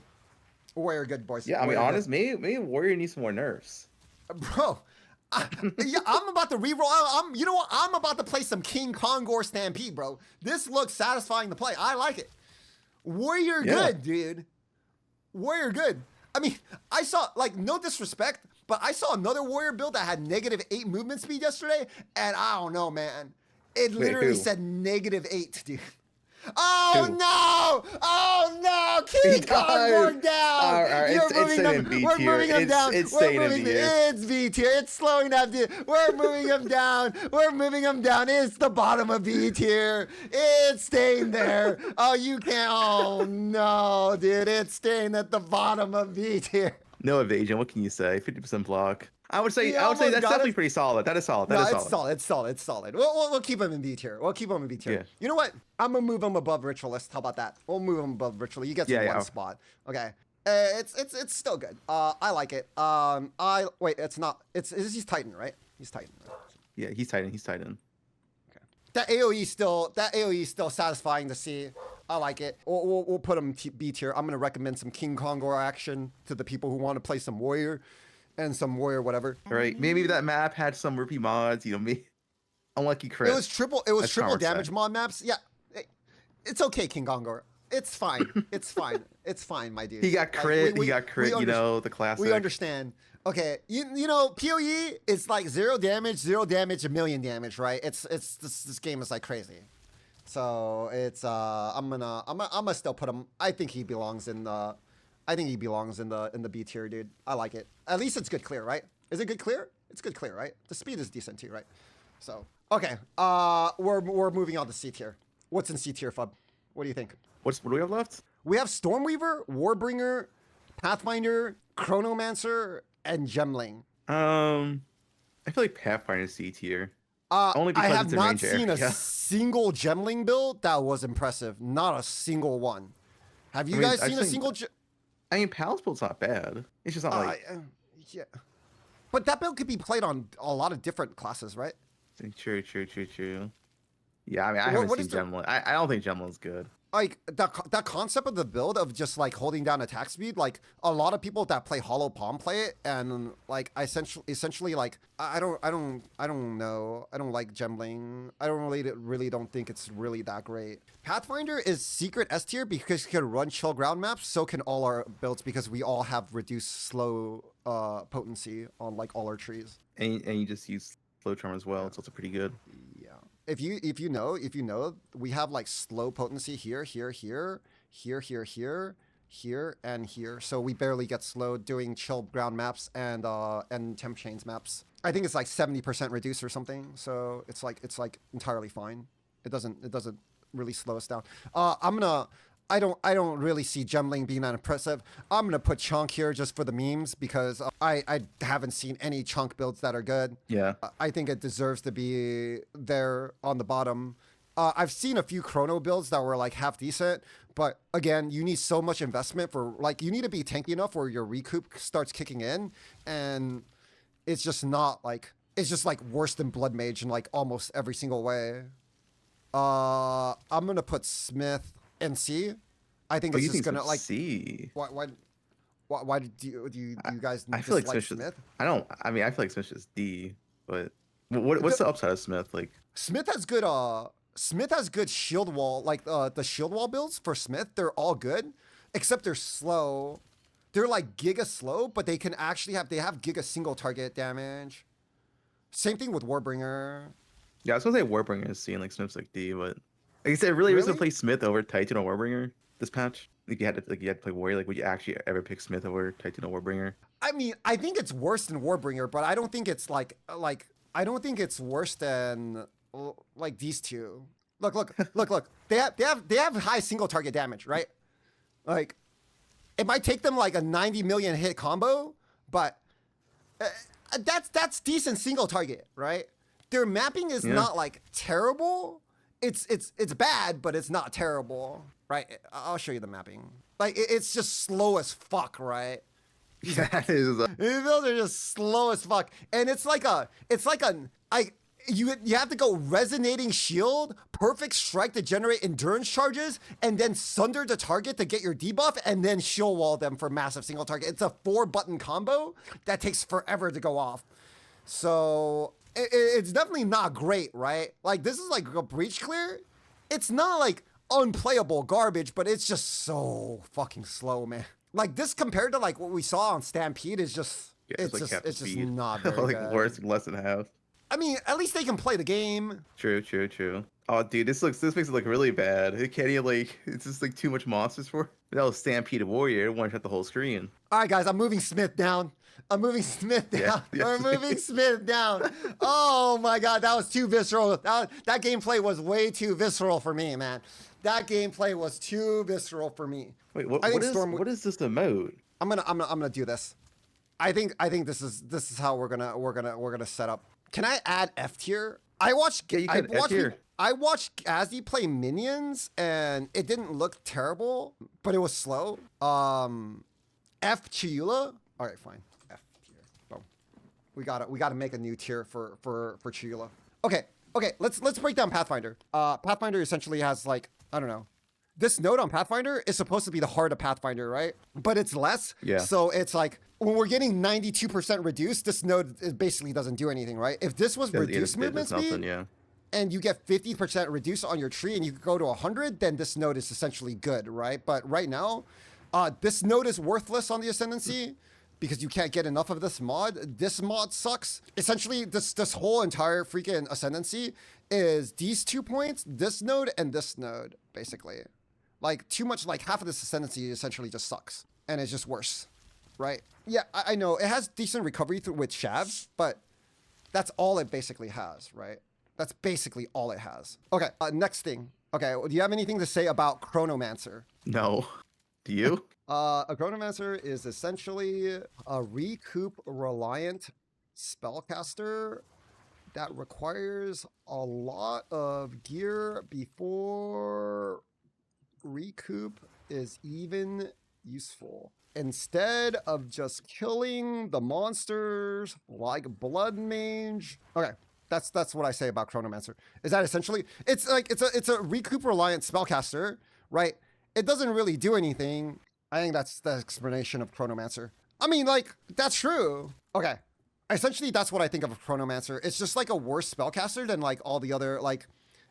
Warrior good, boys. Yeah, I mean, honest, maybe Warrior needs some more nerfs. Bro, yeah, I'm about to reroll. You know what? I'm about to play some King Kongor Stampede, bro. This looks satisfying to play. I like it. Warrior good, dude. Warrior good. I mean, I saw, like, no disrespect, but I saw another Warrior build that had -8 movement speed yesterday, and I don't know, man. It literally said -8, dude. Oh no! Oh no! King Kongor down! All right, We're moving him down. It's B tier. It's slowing down, dude. We're moving him down. We're moving him down. It's the bottom of B tier. It's staying there. Oh, you can't. Oh no, dude. It's staying at the bottom of B tier. No evasion. What can you say? 50% block. I would say that's definitely pretty solid. That is solid. It's solid. We'll keep him in B tier. Yeah. You know what? I'm gonna move him above Ritualist. How about that? We'll move him above Ritualist. You get to one spot. Okay. It's still good. I like it. It's not. He's Titan, right? He's Titan. Right? Yeah, he's Titan. Okay. That AOE is still satisfying to see. I like it. We'll put him B tier. I'm gonna recommend some King Kongor action to the people who want to play some Warrior. And some Warrior, whatever. All right, maybe that map had some rupee mods. You know, me, unlucky crit. It was triple damage mod maps. Yeah, it's okay, King Kongor. it's fine. It's fine. It's fine, my dude. He got crit. He got crit. You know, the classic. We understand. Okay, you know, PoE is like 0 damage, 1 million damage, right? It's this game is like crazy. So it's I'm gonna still put him. I think he belongs in the B tier, dude. I like it. At least it's good clear, right? Is it good clear? It's good clear, right? The speed is decent too, right? So okay, we're moving on to C tier. What's in C tier, Fub? What do you think? What do we have left? We have Stormweaver, Warbringer, Pathfinder, Chronomancer, and Gemling. I feel like Pathfinder C tier. Only because I have not seen a single Gemling build that was impressive. Not a single one. Have you guys seen a single? I mean, Pal's build's not bad. It's just not like. Yeah. But that build could be played on a lot of different classes, right? True. Yeah, I mean, I haven't seen Gemling. I don't think Gemling's good. Like that concept of the build of just like holding down attack speed, like a lot of people that play Hollow Palm play it, and like essentially like I don't know. I don't like Gemling. I don't really don't think it's really that great. Pathfinder is secret S tier because it can run chill ground maps. So can all our builds because we all have reduced slow potency on like all our trees. And you just use slow charm as well. It's also pretty good. Yeah. If you know, we have like slow potency here, and here. So we barely get slowed doing chill ground maps and temp chains maps. I think it's like 70% reduced or something. So it's like entirely fine. It doesn't really slow us down. I don't really see Gemling being that impressive. I'm gonna put Chunk here just for the memes because I haven't seen any Chunk builds that are good. Yeah. I think it deserves to be there on the bottom. I've seen a few Chrono builds that were like half decent, but again, you need so much investment for like you need to be tanky enough where your recoup starts kicking in, and it's just not like it's just like worse than Blood Mage in like almost every single way. I'm gonna put Smith and C. I think it's just gonna like C. Why do you guys I feel like dislike Smith? Smith? I mean I feel like Smith is D, but what's the upside of Smith? Like Smith has good shield wall, like the shield wall builds for Smith, they're all good, except they're slow. They're like giga slow, but they have giga single target damage. Same thing with Warbringer. Yeah, I was gonna say Warbringer is C and like Smith's like D, but like I said, really was to play Smith over Titan or Warbringer this patch. Like you had to play Warrior. Like would you actually ever pick Smith over Titan or Warbringer? I mean, I think it's worse than Warbringer, but I don't think it's like I don't think it's worse than like these two. Look. They have high single target damage, right? Like it might take them like a 90 million hit combo, but that's decent single target, right? Their mapping is not like terrible. It's bad, but it's not terrible, right? I'll show you the mapping. Like it's just slow as fuck, right? That is. Those are just slow as fuck, and you have to go resonating shield, perfect strike to generate endurance charges, and then sunder the target to get your debuff, and then shield wall them for massive single target. It's a 4-button combo that takes forever to go off. So it's definitely not great, right? Like this is like a breach clear. It's not like unplayable garbage, but it's just so fucking slow, man. Like this compared to like what we saw on Stampede is just it's just not very like good. worse, less than half. I mean, at least they can play the game. True. Oh, dude, this makes it look really bad. It can't even like it's just like too much monsters for. That was Stampede Warrior. One shot the whole screen. All right, guys, I'm moving Smith down. I'm moving Smith down. We're moving Smith down. Oh my God, that was too visceral. That gameplay was way too visceral for me, man. That gameplay was too visceral for me. Wait, what is this emote? I'm gonna do this. I think this is how we're gonna set up. Can I add F tier? I watched Gazzy play minions and it didn't look terrible, but it was slow. F Chiula. All right, fine. F tier. Boom. We gotta make a new tier for Chiula. Okay. Let's break down Pathfinder. Pathfinder essentially has like, I don't know. This node on Pathfinder is supposed to be the heart of Pathfinder, right? But it's less. Yeah. So it's like when we're getting 92% reduced, this node basically doesn't do anything, right? If this was reduced movement speed, and you get 50% reduced on your tree and you go to 100, then this node is essentially good, right? But right now, this node is worthless on the Ascendancy because you can't get enough of this mod. This mod sucks. Essentially, this whole entire freaking Ascendancy is these 2 points, this node and this node, basically. Like, too much, like half of this Ascendancy essentially just sucks. And it's just worse, right? Yeah, I know. It has decent recovery with Shavs, but that's all it basically has, right? That's basically all it has. Okay, next thing. Okay, do you have anything to say about Chronomancer? No. Do you? A Chronomancer is essentially a recoup reliant spellcaster that requires a lot of gear before recoup is even useful. Instead of just killing the monsters like Blood Mage. Okay, that's what I say about Chronomancer. Is that essentially it's a recoup reliant spellcaster, right? It doesn't really do anything. I think that's the explanation of Chronomancer. I mean, like, that's true. Okay. Essentially, that's what I think of Chronomancer. It's just like a worse spellcaster than like all the other, like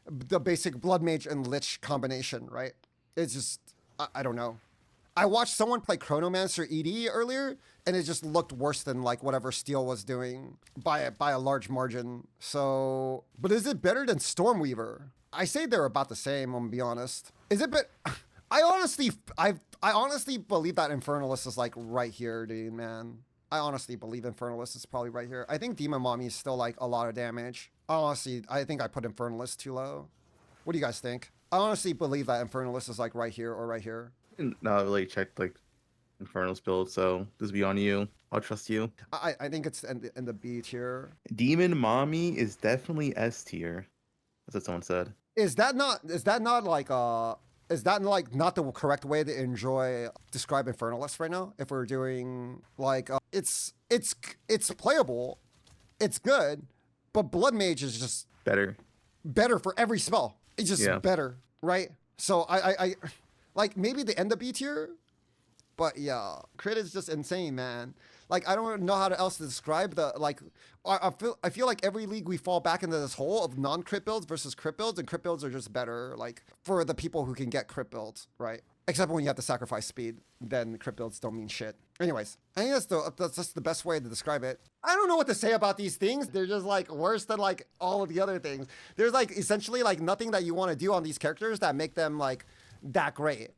the basic Blood Mage and Lich combination, right? It's just, I don't know. I watched someone play Chronomancer ED earlier, and it just looked worse than like whatever Steel was doing by a large margin. So, but is it better than Stormweaver? I say they're about the same, I'm gonna be honest. Is it I honestly believe that Infernalist is like right here, dude, man. I honestly believe Infernalist is probably right here. I think Demon Mommy is still like a lot of damage. Honestly, I think I put Infernalist too low. What do you guys think? I honestly believe that Infernalist is like right here or right here. Not really checked like Infernal's build, so this be on you. I'll trust you. I think it's in the B tier. Demon Mommy is definitely S tier. That's what someone said. Is that not like not the correct way to describe Infernalist right now? If we're doing like it's playable, it's good, but Blood Mage is just better for every spell. It's just better, right? So I like maybe the end of B tier, but yeah, crit is just insane, man. Like I don't know how else to describe the like. I feel like every league we fall back into this hole of non-crit builds versus crit builds, and crit builds are just better, like for the people who can get crit builds, right? Except when you have to sacrifice speed, then crit builds don't mean shit. Anyways, I think that's just the best way to describe it. I don't know what to say about these things. They're just like worse than like all of the other things. There's like essentially like nothing that you want to do on these characters that make them like that great.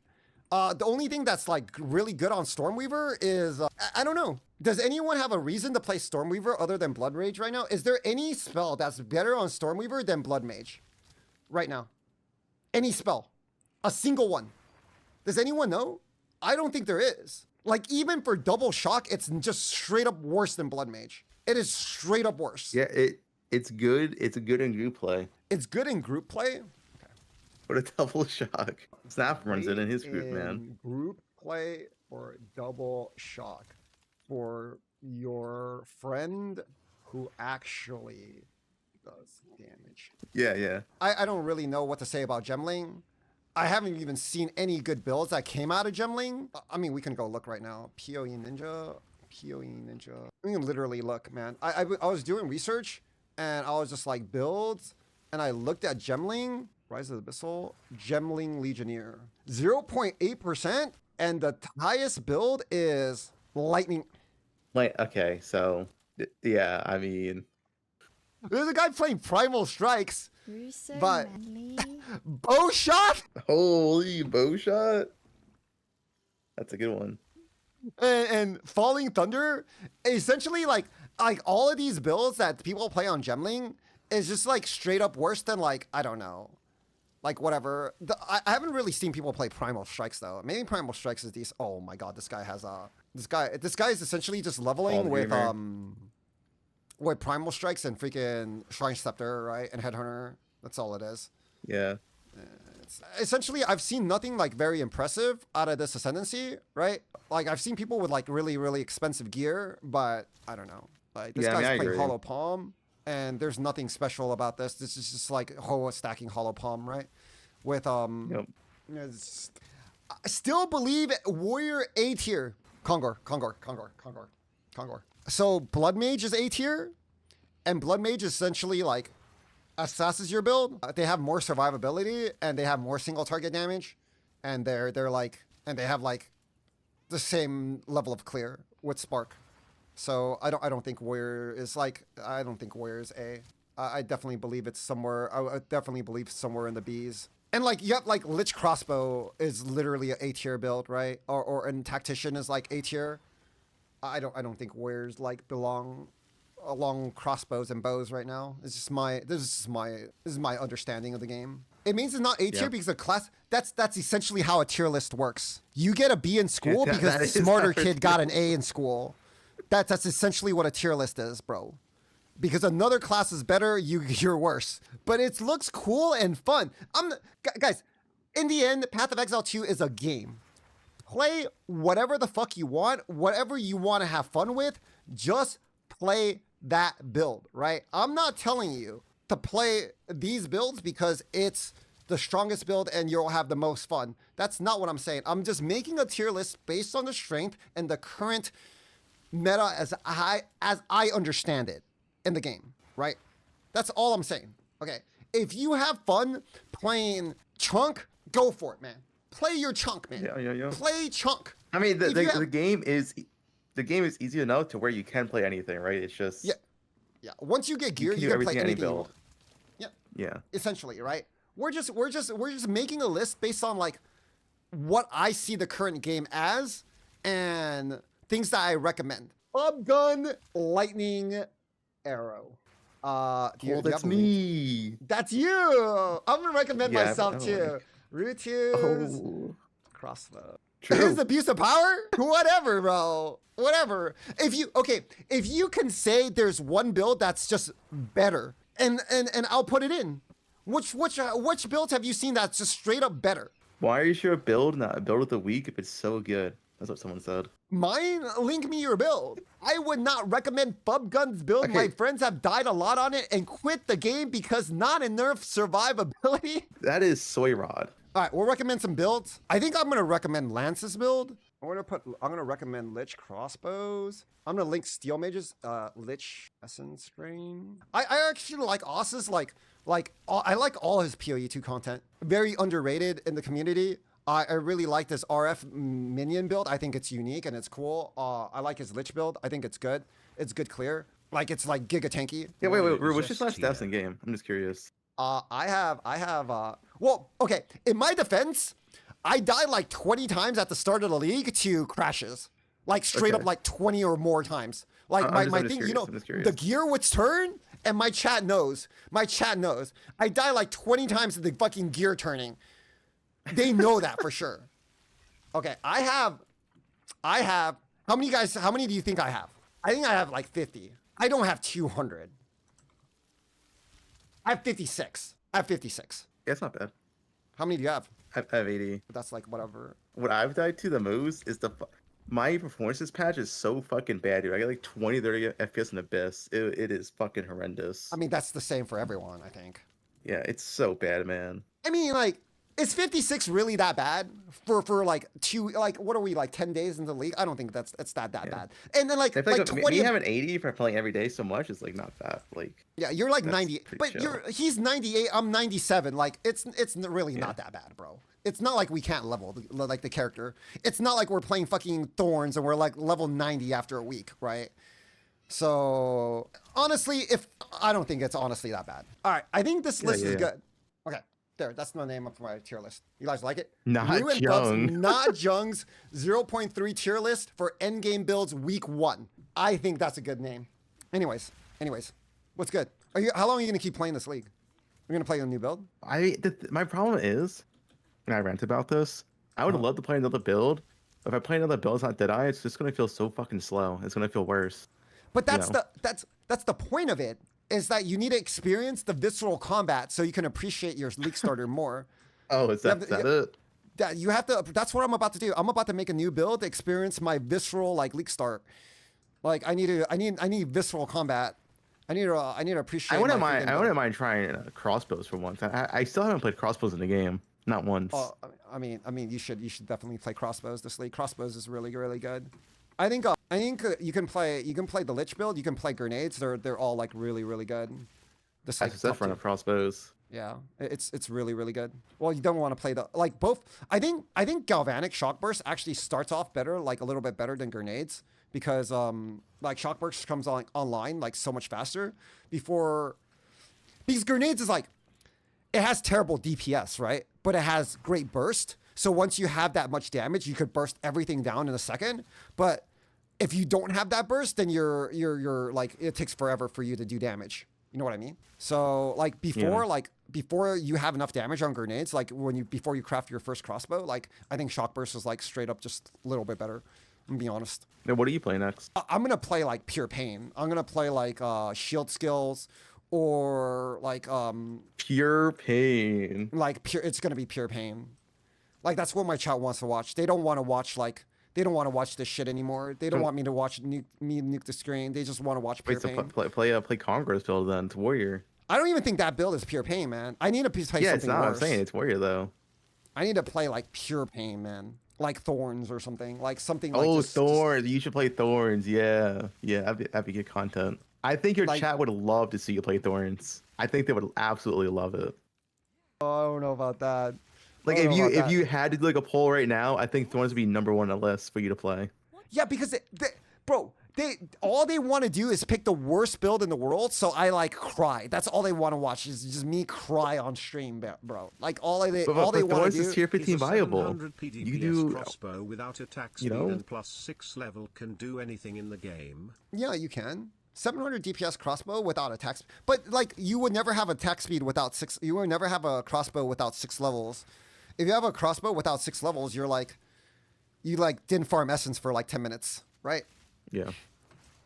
The only thing that's like really good on Stormweaver is, I don't know. Does anyone have a reason to play Stormweaver other than Blood Rage right now? Is there any spell that's better on Stormweaver than Blood Mage right now? Any spell? A single one? Does anyone know? I don't think there is. Like even for double shock, it's just straight up worse than Blood Mage. It is straight up worse. Yeah, it's good. It's good in group play. It's good in group play? What a double shock. Snap runs it in his group, man. Group play or double shock for your friend who actually does damage. Yeah. I don't really know what to say about Gemling. I haven't even seen any good builds that came out of Gemling. I mean, we can go look right now. PoE Ninja. We can literally look, man. I was doing research and I was just like builds and I looked at Gemling. Rise of the Abyssal, Gemling Legionnaire. 0.8%, and the highest build is Lightning. Okay, so, yeah, I mean... There's a guy playing Primal Strikes, but... Bow Shot? Holy, Bow Shot? That's a good one. And Falling Thunder, essentially, like all of these builds that people play on Gemling is just, like, straight up worse than, like, I don't know. Like whatever. I haven't really seen people play Primal Strikes though. Maybe Primal Strikes is decent. Oh my god, this guy has this guy is essentially just leveling with Primal Strikes and freaking Shrine Scepter, right? And Headhunter. That's all it is. Yeah. Essentially, I've seen nothing like very impressive out of this Ascendancy, right? Like I've seen people with like really, really expensive gear, but I don't know. Like this guy's playing Hollow Palm. And there's nothing special about this. This is just like Hoa stacking Hollow Palm, right? With I still believe Warrior A tier. Kongor. So Blood Mage is A tier, and Blood Mage is essentially like Ascendancies your build, they have more survivability and they have more single target damage, and they're like, and they have like the same level of clear with Spark. So I don't think Warrior is like, I don't think Warrior is A. I definitely believe it's somewhere. I definitely believe somewhere in the B's. And like you have like Lich Crossbow is literally an A tier build, right? And Tactician is like A tier. I don't think Warriors like belong along crossbows and bows right now. It's just this is my understanding of the game. It means it's not A tier because the class that's essentially how a tier list works. You get a B in school because the smarter kid got an A in school. That's essentially what a tier list is, bro. Because another class is better, you're worse. But it looks cool and fun. Guys, in the end, Path of Exile 2 is a game. Play whatever the fuck you want, whatever you want to have fun with, just play that build, right? I'm not telling you to play these builds because it's the strongest build and you'll have the most fun. That's not what I'm saying. I'm just making a tier list based on the strength and the current meta as I understand it in the game, right? That's all I'm saying. Okay, if you have fun playing Chunk, go for it, man. Play your Chunk, man. Yeah. Play Chunk. I mean, the game is easy enough to where you can play anything, right? It's just yeah. Once you get gear, you can play anything you want. Yeah. Essentially, right? We're just making a list based on like what I see the current game as and things that I recommend. Bob Gun, Lightning, Arrow. That's me. That's you. I'm gonna recommend myself too. Rue Fub, Crossbow. Here's abuse of power. Whatever, bro. Whatever. If you can say there's one build that's just better, and I'll put it in. Which builds have you seen that's just straight up better? Why are you sure a build, not a build of the week, if it's so good? That's what someone said. Mine? Link me your build. I would not recommend Fub Gun's build. Okay. My friends have died a lot on it and quit the game because not enough survivability. That is Soy Rod. All right, we'll recommend some builds. I think I'm going to recommend Lance's build. I'm going to recommend Lich Crossbows. I'm going to link Steel Mages, Lich Essence Strain. I actually like Oss's, I like all his PoE 2 content. Very underrated in the community. I really like this RF minion build. I think it's unique and it's cool. I like his Lich build. I think it's good. It's good clear. Like, it's like giga tanky. Yeah, wait. What's your last stats in game? I'm just curious. Well, okay. In my defense, I died like 20 times at the start of the league to crashes. Like, straight up like 20 or more times. Like, my thing, you know, the gear would turn, and my chat knows. I die like 20 times to the fucking gear turning. They know that for sure. Okay, I have, how many do you think I have? I think I have like 50. I don't have 200. I have 56. Yeah, it's not bad. How many do you have? I have 80. That's like whatever. What I've died to the most is my performances patch is so fucking bad, dude. I get like 20, 30 FPS in Abyss. It is fucking horrendous. I mean, that's the same for everyone, I think. Yeah, it's so bad, man. I mean, like, is 56 really that bad for like what are we, like 10 days into the league? I don't think it's that bad. And then like 20. Me having 80 for playing every day so much is like not that yeah, you're like 90, but he's 98. I'm 97. Like it's really not that bad, bro. It's not like we can't level like the character. It's not like we're playing fucking Thorns and we're like level 90 after a week, right? So honestly, I don't think it's honestly that bad. All right, I think this list is good. Okay. There, that's the name of my tier list. You guys like it? Not Jung. Not Jung's 0.3 tier list for endgame builds week 1. I think that's a good name. Anyways, what's good? How long are you gonna keep playing this league? You're gonna play a new build? My problem is, and I rant about this, I would love to play another build. If I play another build, it's not Deadeye, it's just gonna feel so fucking slow. It's gonna feel worse. But that's the point of it. Is that you need to experience the visceral combat so you can appreciate your league starter more. Oh, is that it? That you have to. That's what I'm about to do. I'm about to make a new build to experience my visceral like league start. Like I need visceral combat. I need to appreciate. I wouldn't mind trying crossbows for once. I still haven't played crossbows in the game, not once. Oh, I mean, you should definitely play crossbows this league. Crossbows is really good. I think you can play the Lich build. You can play grenades. They're all like really good. This That's like just run of crossbows. yeah, it's really really good. Well, you don't want to play the like both. I think galvanic shock burst actually starts off better, like a little bit better than grenades because like shock burst comes on online like so much faster before because grenades is like it has terrible DPS, right? But it has great burst. So once you have that much damage, you could burst everything down in a second. But if you don't have that burst, then you're like it takes forever for you to do damage. You know what I mean? So like before you have enough damage on grenades, like before you craft your first crossbow, like I think shock burst is like straight up just a little bit better. I'm gonna be honest. Now, what are you playing next? I'm gonna play like pure pain. I'm gonna play like shield skills or like Pure pain. like pure. It's gonna be pure pain. Like that's what my chat wants to watch. They don't want to watch like they don't want to watch this shit anymore. They don't want me to watch me nuke the screen. They just want to watch pure Wait, so pain. play Congress build then. It's Warrior. I don't even think that build is pure pain, man. I need to play Yeah, something it's not. worse. I'm saying it's Warrior though. I need to play like pure pain, man. Like thorns or something. Like something. Oh, like Thorns. You should play Thorns. Yeah, yeah. That'd be good content. I think your Like- chat would love to see you play Thorns. I think they would absolutely love it. Oh, I don't know about that. Like I don't know about if that. you had to do like a poll right now, I think Thorns would be number one on the list for you to play. Yeah, because bro, all they want to do is pick the worst build in the world. So I like cry. That's all they want to watch is just me cry on stream, bro. Like all they want to Thorns do. is tier 15 viable. 700 PDPS You do, crossbow without attack you speed know? and plus 6 level can do anything in the game. Yeah, you can. 700 DPS crossbow without attack speed. But like you would never have attack speed without 6. You would never have a crossbow without 6 levels. If you have a crossbow without 6 levels, you didn't farm essence for like 10 minutes, right? Yeah.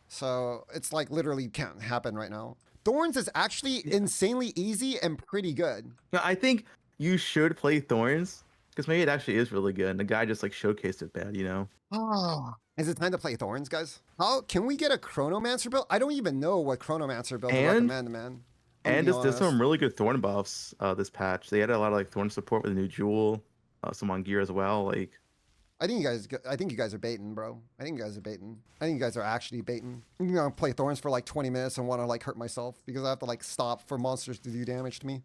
So it's like literally can't happen right now. Thorns is actually insanely easy and pretty good. No, I think you should play Thorns because maybe it actually is really good. And the guy just like showcased it bad, you know? Oh. Is it time to play Thorns, guys? How can we get a Chronomancer build? I don't even know what Chronomancer build to recommend, man. And there's some really good Thorn buffs this patch. They added a lot of like Thorn support with a new jewel, some on gear as well. Like, I think you guys are baiting, bro. I think you guys are baiting. I think you guys are actually baiting. I'm gonna play Thorns for like 20 minutes and want to like hurt myself because I have to like stop for monsters to do damage to me.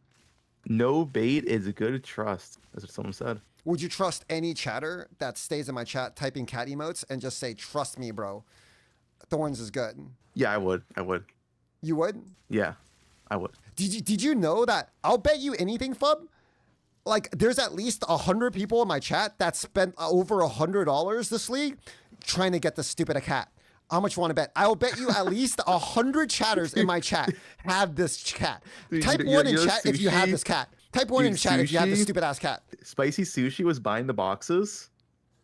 no bait is a good trust. That's what someone said. Would you trust any chatter that stays in my chat typing cat emotes and just say, "Trust me, bro. Thorns is good." Yeah, I would. I would. You would? Yeah, I would. Did you know that? I'll bet you anything, Fub. Like, there's at least 100 people in my chat that spent over $100 this league trying to get this stupid cat. How much you want to bet? I'll bet you at least 100 chatters in my chat have this cat. Dude, Type you know- one in you know chat if you have sushi? this cat. Type one in Dude, chat if you have this sushi? stupid ass cat. Spicy Sushi was buying the boxes,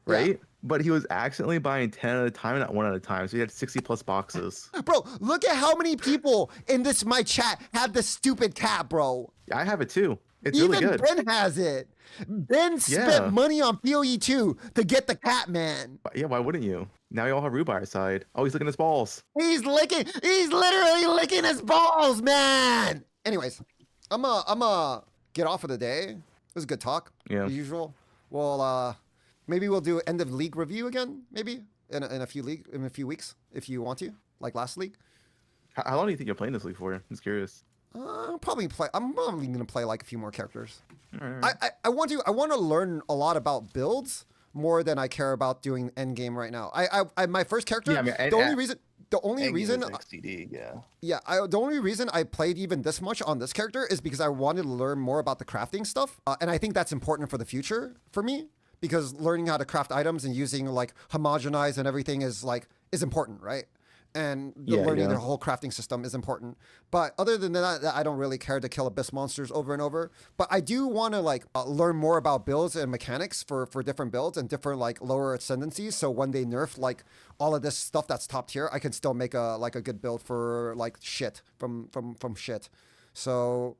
Yeah. right? But he was accidentally buying 10 at a time, not one at a time. So he had 60 plus boxes. Bro, look at how many people in this my chat have this stupid cat, bro. I have it too. It's Even really good. Ben has it. Ben spent Yeah. money on PoE 2 to get the cat, man. Yeah, why wouldn't you? Now you all have Rue by your side. Oh, he's licking his balls. He's literally licking his balls, man. Anyways, I'm get off of the day. It was a good talk. Yeah. As usual. Well, maybe we'll do end of league review again, maybe in a few weeks, if you want to, like last league. How long do you think you're playing this league for? I'm just curious. I'm probably gonna play like a few more characters. All right. I want to learn a lot about builds more than I care about doing endgame right now. I my first character. Yeah, I mean, the only reason XCD, yeah. Yeah, the only reason I played even this much on this character is because I wanted to learn more about the crafting stuff, and I think that's important for the future for me because learning how to craft items and using like homogenize and everything is important, right? And learning the whole crafting system is important. But other than that, I don't really care to kill abyss monsters over and over. But I do want to learn more about builds and mechanics for different builds and different like lower ascendancies. So when they nerf like all of this stuff that's top tier, I can still make a good build for like shit from shit. So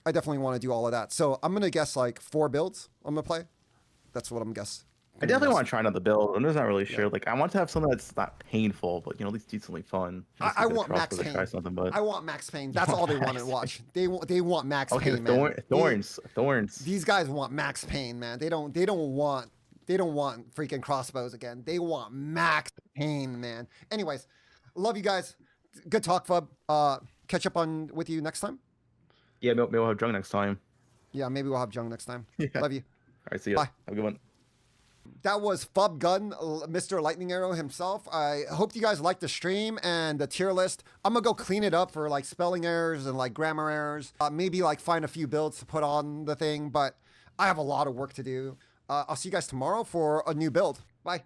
I definitely want to do all of that. So I'm gonna guess like 4 builds I'm gonna play. That's what I'm guessing. I definitely want to try another build. I'm just not really sure. Like, I want to have something that's not painful, but at least decently fun. I want Max Pain. Pain. I want Max Pain. That's all they want to watch. They want Max Pain, man. Thorns. These guys want Max Pain, man. They don't want freaking crossbows again. They want Max Pain, man. Anyways, love you guys. Good talk, Fub. Catch up with you next time. Yeah, maybe we'll have drunk next time. Yeah, maybe we'll have Jung next time. Yeah. Love you. All right, see ya. Bye. Have a good one. That was Fub Gun, Mr. Lightning Arrow himself. I hope you guys liked the stream and the tier list. I'm gonna go clean it up for like spelling errors and like grammar errors. Maybe like find a few builds to put on the thing, but I have a lot of work to do. I'll see you guys tomorrow for a new build. Bye.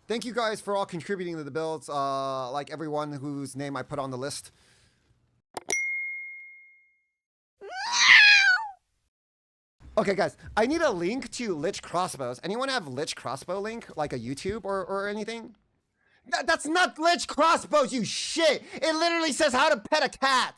Thank you guys for all contributing to the builds, like everyone whose name I put on the list. Okay, guys, I need a link to Lich Crossbows. Anyone have Lich Crossbow link, like a YouTube or anything? That's not Lich Crossbows, you shit! It literally says how to pet a cat!